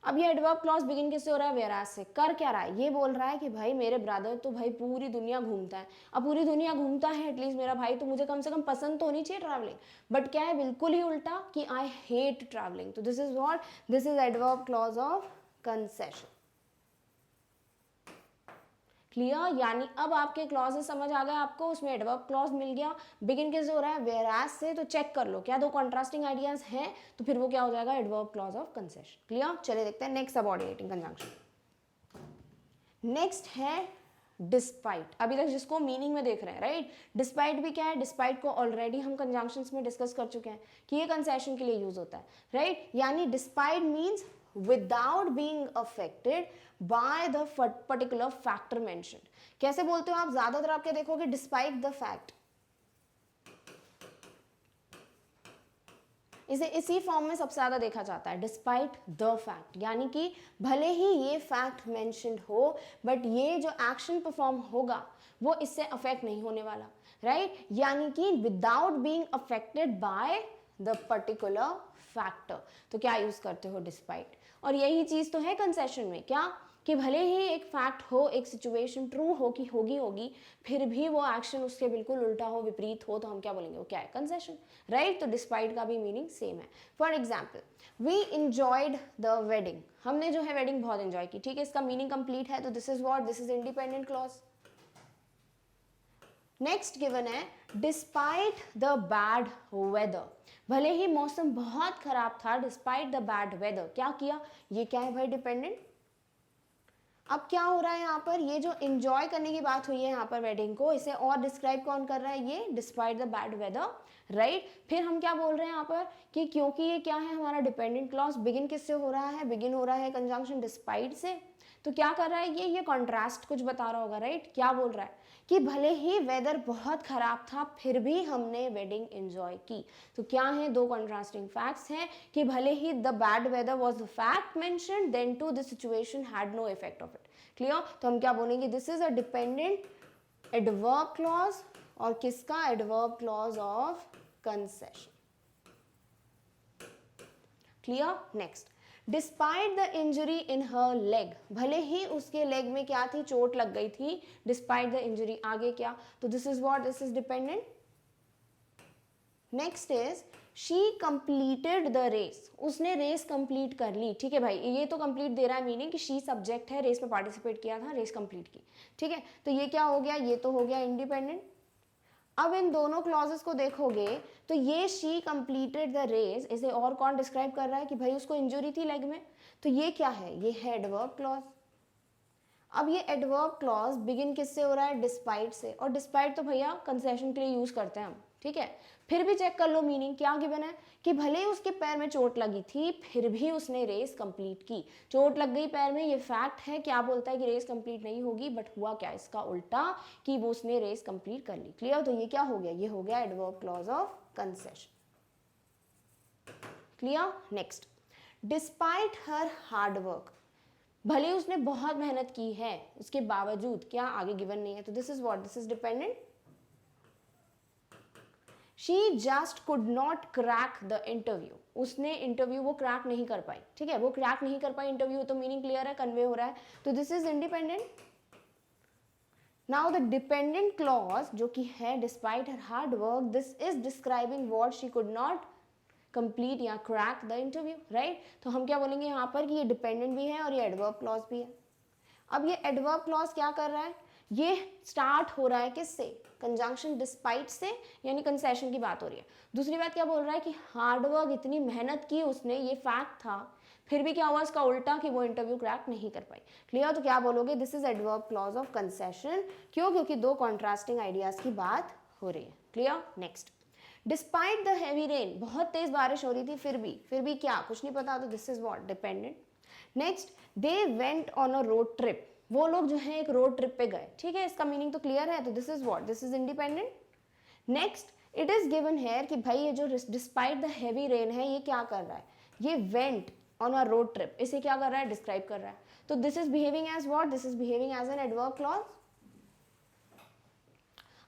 अब ये एडवर्ब क्लॉज बिगिन किससे हो रहा है, वेयरएज से। कर क्या रहा है, ये बोल रहा है कि भाई मेरे ब्रदर तो भाई पूरी दुनिया घूमता है। अब पूरी दुनिया घूमता है एटलीस्ट मेरा भाई, तो मुझे कम से कम पसंद तो होनी चाहिए ट्रैवलिंग। बट क्या है, बिल्कुल ही उल्टा कि आई हेट ट्रैवलिंग। तो this is what, this is adverb clause of concession. Clear, यानी अब आपके क्लॉजेस समझ आ गए आपको, उसमें एडवर्ब क्लॉज मिल गया, बिगिन किससे हो रहा है, वेयरएज से। तो चेक कर लो क्या दो कॉन्ट्रास्टिंग आइडियाज हैं, तो फिर वो क्या हो जाएगा, adverb clause of concession. Clear, चले देखते हैं नेक्स्ट सबऑर्डिनेटिंग कंजंक्शन। नेक्स्ट है डिस्पाइट। अभी तक जिसको मीनिंग में देख रहे हैं, राइट। डिस्पाइट भी क्या है, डिस्पाइट को ऑलरेडी हम कंजंक्शंस में डिस्कस कर चुके हैं कि ये कंसेशन के लिए यूज होता है, राइट। यानी despite means without being affected by the particular factor mentioned. कैसे बोलते हो आप, ज्यादातर आप क्या देखोगे, डिस्पाइट द फैक्ट। इसे इसी फॉर्म में सबसे ज्यादा देखा जाता है, डिस्पाइट द फैक्ट, यानी कि भले ही ये फैक्ट मेंशन्ड हो बट ये जो एक्शन परफॉर्म होगा वो इससे अफेक्ट नहीं होने वाला, राइट। यानी कि without being affected by the particular factor. तो क्या यूज करते हो, डिस्पाइट। और यही चीज तो है कंसेशन में, क्या कि भले ही एक फैक्ट हो, एक सिचुएशन ट्रू हो कि होगी, फिर भी वो एक्शन उसके बिल्कुल उल्टा हो, विपरीत हो, तो हम क्या बोलेंगे, वो क्या है, कंसेशन, राइट। तो डिस्पाइट का भी मीनिंग सेम है। For example, we enjoyed the wedding, हमने जो है वेडिंग बहुत एंजॉय की, ठीक है, इसका मीनिंग कंप्लीट है। तो this is what, this is independent clause. Next given है, डिस्पाइट द बैड वेदर, भले ही मौसम बहुत खराब था, डिस्पाइट द बैड वेदर, क्या किया, ये क्या है भाई, डिपेंडेंट। अब क्या हो रहा है यहाँ पर, ये जो एंजॉय करने की बात हुई है यहाँ पर वेडिंग को, इसे और डिस्क्राइब कौन कर रहा है, ये despite the bad weather, right. फिर हम क्या बोल रहे हैं यहाँ पर कि क्योंकि ये क्या है हमारा डिपेंडेंट क्लॉज, बिगिन किससे हो रहा है, बिगिन हो रहा है कंजंक्शन डिस्पाइट से। तो क्या कर रहा है ये कॉन्ट्रास्ट कुछ बता रहा होगा, राइट। क्या बोल रहा है कि भले ही वेदर बहुत खराब था फिर भी हमने वेडिंग एंजॉय की। तो क्या है, दो कॉन्ट्रास्टिंग फैक्ट्स हैं कि भले ही the bad weather was the fact mentioned, then to the situation had no effect of it. Clear, तो हम क्या बोलेंगे, this is a dependent adverb clause, और किसका, adverb clause of concession. Clear, next, despite the injury in her leg, भले ही उसके leg में क्या थी, चोट लग गई थी, डिस्पाइट द इंजरी, आगे क्या, तो this is what, this is dependent. Next is she completed the race, उसने रेस कंप्लीट कर ली, ठीक है भाई, ये तो कंप्लीट दे रहा है मीनिंग कि शी सब्जेक्ट है, रेस में पार्टिसिपेट किया था, रेस कंप्लीट की, ठीक है। तो ये क्या हो गया, ये तो हो गया इंडिपेंडेंट। अब इन दोनों क्लॉजेस को देखोगे तो ये शी कंप्लीटेड द रेस, इसे और कौन डिस्क्राइब कर रहा है कि भाई उसको इंजरी थी लेग में, तो ये क्या है, ये है एडवर्ब क्लॉज। अब ये एडवर्ब क्लॉज बिगिन किससे हो रहा है, डिस्पाइट से, और डिस्पाइट तो भैया कंसेशन के लिए यूज करते हैं हम, ठीक है। फिर भी चेक कर लो मीनिंग, क्या गिवन है कि भले ही उसके पैर में चोट लगी थी फिर भी उसने रेस कंप्लीट की। चोट लग गई पैर में, ये फैक्ट है, क्या बोलता है कि रेस कंप्लीट नहीं होगी, बट हुआ क्या, इसका उल्टा कि वो उसने रेस कंप्लीट कर ली। क्लियर, तो ये क्या हो गया, ये हो गया adverb clause of concession. Clear, next, despite her hard work, भले उसने बहुत मेहनत की है उसके बावजूद, क्या आगे गिवन नहीं है, तो this is what, this is dependent. She just could not crack the interview, उसने इंटरव्यू वो क्रैक नहीं कर पाई, ठीक है, वो क्रैक नहीं कर पाई इंटरव्यू, तो मीनिंग क्लियर है, कन्वे हो रहा है, तो this is independent. Now the dependent clause जो कि है despite her hard work, this is describing what she could not complete या क्रैक द इंटरव्यू, राइट। तो हम क्या बोलेंगे यहाँ पर कि ये डिपेंडेंट भी है और ये एडवर्ब क्लॉज भी है। अब ये एडवर्ब क्लॉज क्या कर रहा है, ये स्टार्ट हो रहा है किससे, कंजंक्शन डिस्पाइट से, यानी कंसेशन की बात हो रही है। दूसरी बात क्या बोल रहा है कि हार्डवर्क, इतनी मेहनत की उसने, ये फैक्ट था, फिर भी क्या हुआ इसका उल्टा कि वो इंटरव्यू क्रैक नहीं कर पाई। क्लियर, तो क्या बोलोगे, this is adverb clause of concession, क्यों, क्योंकि दो कॉन्ट्रास्टिंग आइडियाज की बात हो रही है। Clear, next, despite the heavy rain, बहुत तेज बारिश हो रही थी फिर भी क्या, कुछ नहीं पता, तो this is what, dependent. Next, they went on a road trip, वो लोग जो है एक रोड ट्रिप पे गए, ठीक है, इसका मीनिंग तो क्लियर है, तो this is what, this is independent. Next, it is given here कि भाई ये जो डिस्पाइट द हैवी रेन है ये क्या कर रहा है, ये went on a road trip, इसे क्या कर रहा है, डिस्क्राइब कर रहा है, तो this is behaving as what, this is behaving as an adverb clause.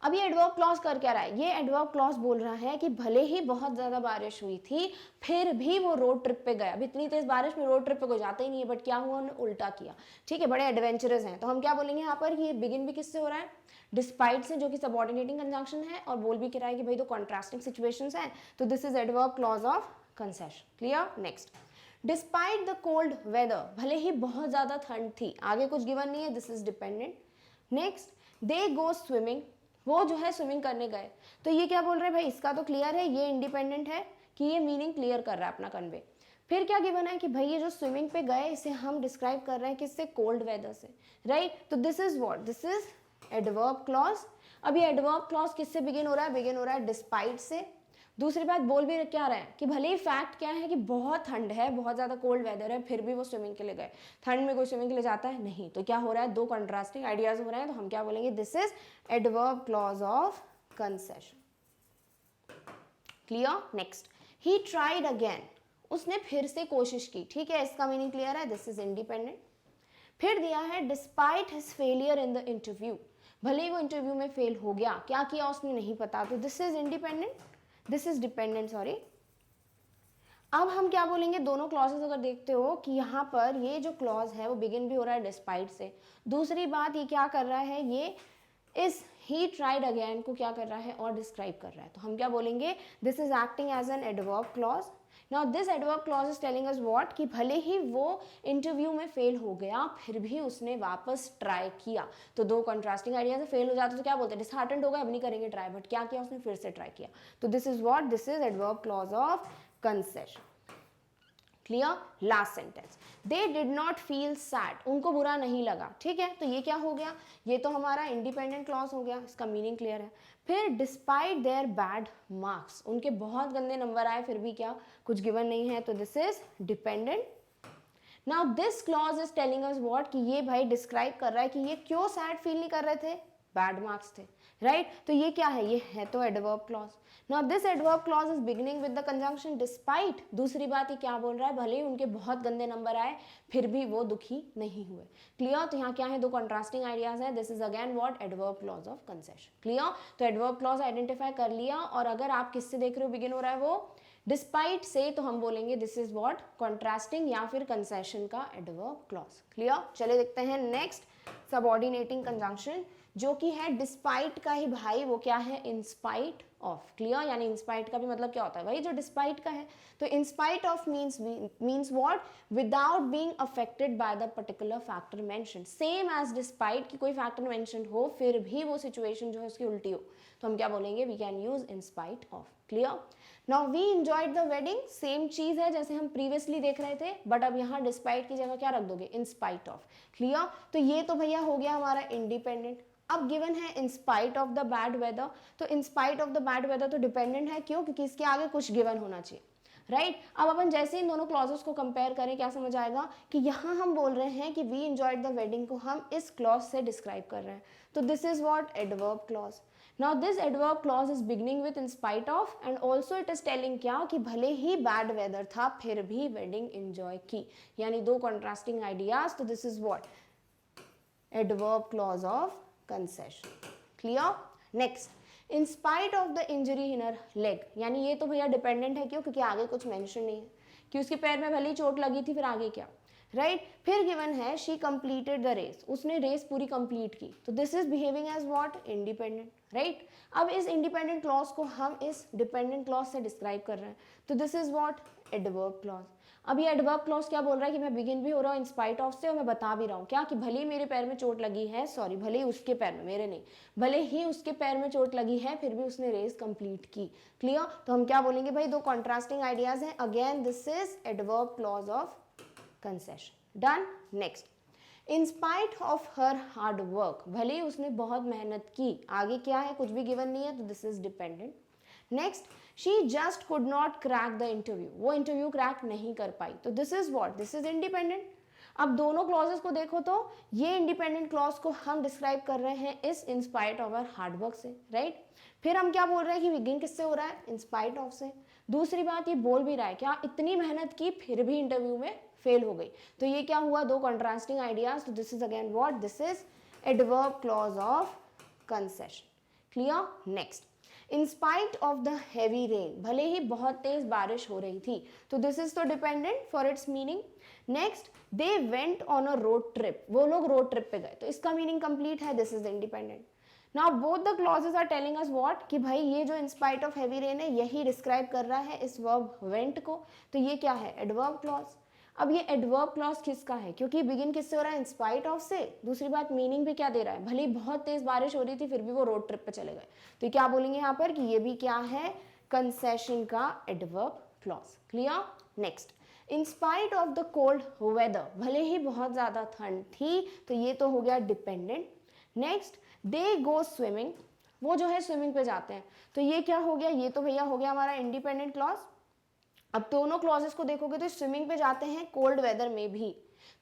अब ये एडवर्ब क्लॉज कर क्या रहा है, ये एडवर्ब क्लॉज बोल रहा है कि भले ही बहुत ज्यादा बारिश हुई थी फिर भी वो रोड ट्रिप पे गया। अब इतनी तेज बारिश में रोड ट्रिप पे कोई जाता ही नहीं है, बट क्या हुआ, उन्होंने उल्टा किया। ठीक है, बड़े एडवेंचरस हैं। तो हम क्या बोलेंगे यहाँ पर कि ये बिगिन भी किससे हो रहा है, डिस्पाइट से, जो कि सबऑर्डिनेटिंग कंजंक्शन है, और बोल भी क्या है कि भाई तो कॉन्ट्रास्टिंग सिचुएशंस हैं, तो this is adverb clause of concession. Clear. Next, despite the cold weather, भले ही बहुत ज्यादा ठंड थी, आगे कुछ गिवन नहीं है, this is dependent. Next, they go swimming, वो जो है स्विमिंग करने गए। तो ये क्या बोल रहे हैं भाई, इसका तो क्लियर है, ये इंडिपेंडेंट है कि ये मीनिंग क्लियर कर रहा है अपना कन्वे। फिर क्या गिवन है कि भाई ये जो स्विमिंग पे गए इसे हम डिस्क्राइब कर रहे हैं किससे, कोल्ड वेदर से, राइट। तो this is what, this is adverb clause. अब ये एडवर्ब क्लॉज किससे बिगिन हो रहा है, बिगिन हो रहा है डिस्पाइट से। दूसरी बात बोल भी क्या रहे हैं कि भले ही फैक्ट क्या है कि बहुत ठंड है, बहुत ज़्यादा कोल्ड वेदर है, फिर भी वो स्विमिंग के लिए गए। ठंड में कोई स्विमिंग के लिए जाता है नहीं, तो क्या हो रहा है, दो कंट्रास्टिंग आइडियाज हो रहे हैं, तो हम क्या बोलेंगे, this is adverb clause of concession. Clear. Next, he tried again, उसने फिर से कोशिश की। ठीक है, इसका मीनिंग क्लियर है, दिस इज इंडिपेंडेंट। फिर दिया है despite his failure in the interview, भले ही वो इंटरव्यू में फेल हो गया, क्या किया उसने नहीं पता, तो this is independent, this is dependent, sorry. अब हम क्या बोलेंगे, दोनों क्लॉजेस अगर देखते हो कि यहाँ पर ये जो क्लॉज है वो बिगिन भी हो रहा है डिस्पाइट से। दूसरी बात ये क्या कर रहा है, ये इस ही ट्राइड अगेन को क्या कर रहा है और डिस्क्राइब कर रहा है, तो हम क्या बोलेंगे, this is acting as an adverb clause. Now this adverb clause is telling us what, कि भले ही वो इंटरव्यू में फेल हो गया फिर भी उसने वापस ट्राई किया। तो दो कंट्रास्टिंग आइडिया से फेल हो जाते तो क्या बोलते हैं, डिसहार्टेंड हो गया, अब नहीं करेंगे ट्राई, बट क्या किया उसने, फिर से ट्राई किया। तो this is what, this is adverb clause of concession. Clear. Last sentence, they did not feel sad, उनको बुरा नहीं लगा। ठीक है, तो ये क्या हो गया, ये तो हमारा इंडिपेंडेंट क्लॉज हो गया, इसका मीनिंग क्लियर है। फिर डिस्पाइट देयर बैड मार्क्स, उनके बहुत गंदे नंबर आए फिर भी क्या, कुछ गिवन नहीं है, तो this is dependent. Now this clause is telling us what, कि ये भाई डिस्क्राइब कर रहा है कि ये क्यों सैड फील नहीं कर रहे थे, बैड मार्क्स थे, राइट। तो ये क्या है, ये है तो adverb clause. Now this adverb clause is beginning with the conjunction despite. दूसरी बात ये क्या बोल रहा है, भले ही उनके बहुत गंदे नंबर आए फिर भी वो दुखी नहीं हुए। क्लियर। तो यहाँ क्या है, दो कंट्रास्टिंग आइडियाज है, this is again what, adverb clause of concession. Clear. तो एडवर्ब क्लॉज आइडेंटिफाई कर लिया, और अगर आप किससे देख रहे हो बिगिन हो रहा है वो डिस्पाइट से, तो हम बोलेंगे दिस इज व्हाट, कॉन्ट्रास्टिंग या फिर कंसेशन का एडवर्ब क्लॉज। क्लियर। चले देखते हैं नेक्स्ट, सबऑर्डिनेटिंग कंजंक्शन, जो कि है डिस्पाइट का ही भाई, वो क्या है, इंस्पाइट ऑफ। क्लियर। यानी इंस्पाइट का भी मतलब क्या होता है भाई, जो डिस्पाइट का है। तो in spite of means what, without being affected by the particular factor mentioned. Same as despite कि कोई फैक्टर मेंशन्ड हो फिर भी वो सिचुएशन जो है उसकी उल्टी हो, तो हम क्या बोलेंगे, we can use in spite of. Clear. Now we enjoyed the wedding, same चीज है जैसे हम प्रीवियसली देख रहे थे, बट अब यहाँ डिस्पाइट की जगह क्या रख दोगे, इंस्पाइट ऑफ। क्लियर। तो ये तो भैया हो गया हमारा इंडिपेंडेंट। अब गिवन है in spite of the bad weather, तो in spite of the bad weather तो डिपेंडेंट है, क्यों, क्योंकि इसके आगे कुछ गिवन होना चाहिए, राइट। अब अपन जैसे इन दोनों क्लॉजेस को कंपेयर करें क्या समझ आएगा, कि यहाँ हम बोल रहे हैं कि वी एंजॉयड द वेडिंग को हम इस क्लॉज से डिस्क्राइब कर रहे हैं, तो this is what, adverb clause. Now this adverb clause is beginning with in spite of, and also it is telling क्या, कि भले ही बैड वेदर था फिर भी वेडिंग एंजॉय की, यानी दो कॉन्ट्रास्टिंग आइडियाज, तो this is what, adverb clause of concession. Clear. Next, in spite of the injury in her leg, यानी ये तो भैया डिपेंडेंट है, क्यों, क्योंकि आगे कुछ मेंशन नहीं है, कि उसके पैर में भले ही चोट लगी थी फिर आगे क्या, राइट। फिर गिवन है शी कंप्लीटेड द रेस, उसने रेस पूरी कंप्लीट की, तो this is behaving as what, independent, right. अब इस इंडिपेंडेंट क्लॉज को हम इस डिपेंडेंट क्लॉज से डिस्क्राइब कर रहे हैं, तो this is what, adverb clause. अब ये एडवर्ब क्लॉज क्या बोल रहा है, कि मैं बिगिन भी हो रहा हूँ इन स्पाइट ऑफ से, और मैं बता भी रहा हूँ क्या, कि भले ही मेरे पैर में चोट लगी है, सॉरी भले ही उसके पैर में, मेरे नहीं, भले ही उसके पैर में चोट लगी है फिर भी उसने रेस कंप्लीट की। क्लियर। तो हम क्या बोलेंगे भाई, दो कॉन्ट्रास्टिंग आइडियाज हैं, again this is adverb clause of concession. Done. Next, in spite of her hard work, भले ही उसने बहुत मेहनत की, आगे क्या है, कुछ भी गिवन नहीं है, तो this is dependent. Next, she just could not crack the interview, वो इंटरव्यू क्रैक नहीं कर पाई, तो this is what, this is independent. अब दोनों क्लॉजेस को देखो तो ये इंडिपेंडेंट क्लॉज को हम डिस्क्राइब कर रहे हैं इस in spite of our hard work से, राइट। फिर हम क्या बोल रहे हैं कि बिगिन किससे हो रहा है, इन स्पाइट ऑफ से। दूसरी बात ये बोल भी रहा है क्या, इतनी मेहनत की फिर भी इंटरव्यू में फेल हो गई, तो ये क्या हुआ, दो कंट्रास्टिंग आइडियाज, तो this is again what, this is adverb clause of concession. Clear? Next, in spite of the heavy rain, भले ही बहुत तेज बारिश हो रही थी, तो दिस इज तो dependent for its meaning. Next, they went on a road trip, वो लोग रोड ट्रिप पे गए, तो इसका मीनिंग कंप्लीट है, this is independent. Now both the clauses are telling us what, कि भाई ये जो इन स्पाइट ऑफ हैवी रेन है यही डिस्क्राइब कर रहा है इस वर्ब वेंट को, तो ये क्या है, एडवर्ब क्लॉज। अब ये एडवर्ब क्लॉज किसका है, क्योंकि बिगिन किससे हो रहा है, इन स्पाइट ऑफ से। दूसरी बात, मीनिंग भी क्या दे रहा है, भले ही बहुत तेज बारिश हो रही थी फिर भी वो रोड ट्रिप पे चले गए, तो क्या बोलेंगे यहाँ पर कि ये भी क्या है, कंसेशन का adverb clause. Clear? Next, in spite of the cold weather, भले ही बहुत ज्यादा ठंड थी, तो ये तो हो गया डिपेंडेंट। नेक्स्ट, दे गो स्विमिंग, वो जो है स्विमिंग पे जाते हैं, तो ये क्या हो गया, ये तो भैया हो गया हमारा इंडिपेंडेंट क्लॉज। अब दोनों क्लॉजेस को देखोगे तो स्विमिंग पे जाते हैं कोल्ड वेदर में भी,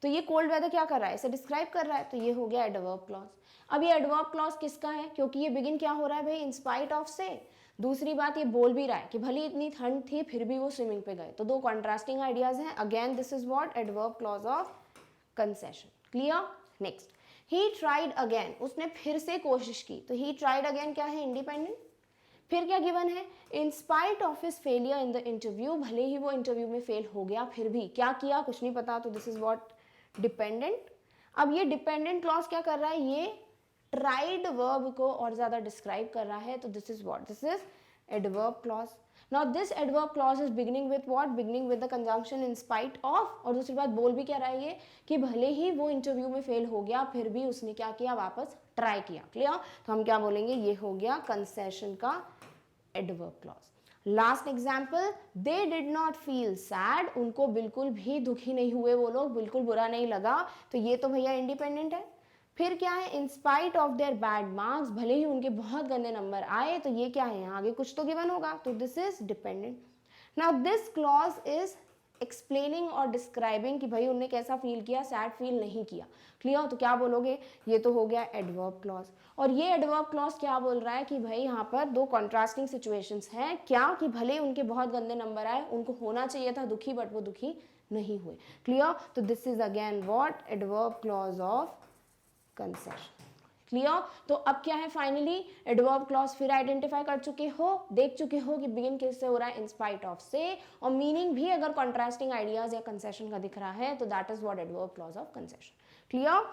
तो ये कोल्ड वेदर क्या कर रहा है, इसे डिस्क्राइब कर रहा है, तो ये हो गया एडवर्ब क्लॉज। अब ये एडवर्ब क्लॉज किसका है, क्योंकि ये बिगिन क्या हो रहा है भाई, इन स्पाइट ऑफ से। दूसरी बात, ये बोल भी रहा है कि भले इतनी ठंड थी फिर भी वो स्विमिंग पे गए, तो दो कॉन्ट्रास्टिंग आइडियाज हैं। Again this is what, adverb clause of concession. Clear? Next, he tried again, उसने फिर से कोशिश की, तो ही ट्राइड अगेन क्या है, इंडिपेंडेंट। फिर क्या गिवन है, in spite of his failure in the interview, भले ही वो इंटरव्यू में फेल हो गया फिर भी क्या किया, कुछ नहीं पता, तो दिस इज व्हाट, डिपेंडेंट। अब ये डिपेंडेंट क्लॉज क्या कर रहा है, ये ट्राइड वर्ब को और ज्यादा डिस्क्राइब कर रहा है, तो this is what, this is adverb clause. Now this adverb clause is beginning with what, beginning with the conjunction in spite of, और दूसरी बात बोल भी क्या रहा है ये, कि भले ही वो इंटरव्यू में फेल हो गया फिर भी उसने क्या किया, वापस ट्राई किया। क्लियर? तो हम क्या बोलेंगे, ये हो गया कंसेशन का adverb clause. Last example, they did not feel sad, उनको बिल्कुल भी दुखी नहीं हुए वो लोग, बिल्कुल बुरा नहीं लगा, तो ये तो भैया इंडिपेंडेंट है। फिर क्या है, in spite of their bad marks, भले ही उनके बहुत गंदे नंबर आए, तो ये क्या है, यहाँ आगे कुछ तो गिवन होगा, तो this is dependent. Now this clause is explaining और डिस्क्राइबिंग कि भाई उन्होंने कैसा फील किया, सैड फील नहीं किया। क्लियर? तो क्या बोलोगे, ये तो हो गया एडवर्ब क्लॉज। और ये एडवर्ब क्लॉज क्या बोल रहा है कि भाई यहाँ पर दो कॉन्ट्रास्टिंग सिचुएशंस हैं, क्या कि भले उनके बहुत गंदे नंबर आए, उनको होना चाहिए था दुखी, बट वो दुखी नहीं हुए। क्लियर? तो this is again what, adverb clause of concession. Clear? तो अब क्या है, फाइनली एडवर्ब क्लॉज फिर आइडेंटिफाई कर चुके हो, देख चुके हो कि बिगिन किससे हो रहा है, इन स्पाइट ऑफ से, और मीनिंग भी अगर कॉन्ट्रास्टिंग आइडियाज या कंसेशन का दिख रहा है तो that is what, adverb clause of concession. Clear?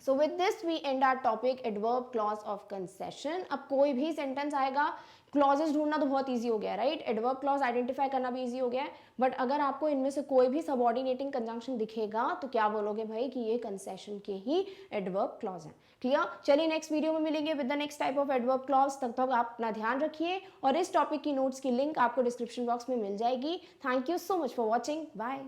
So with this we end our topic adverb clause of concession. अब कोई भी सेंटेंस आएगा, क्लॉजेस ढूंढना तो बहुत इजी हो गया है, राइट? एडवर्ब क्लॉज आइडेंटिफाई करना भी इजी हो गया है, बट अगर आपको इनमें से कोई भी सबऑर्डिनेटिंग कंजंक्शन दिखेगा तो क्या बोलोगे भाई कि ये कंसेशन के ही एडवर्ब क्लॉज है। क्लियर? चलिए नेक्स्ट वीडियो में मिलेंगे with the next type of adverb clause. तब तक आप अपना ध्यान रखिए, और इस टॉपिक की नोट्स की लिंक आपको डिस्क्रिप्शन बॉक्स में मिल जाएगी। Thank you so much for watching, bye.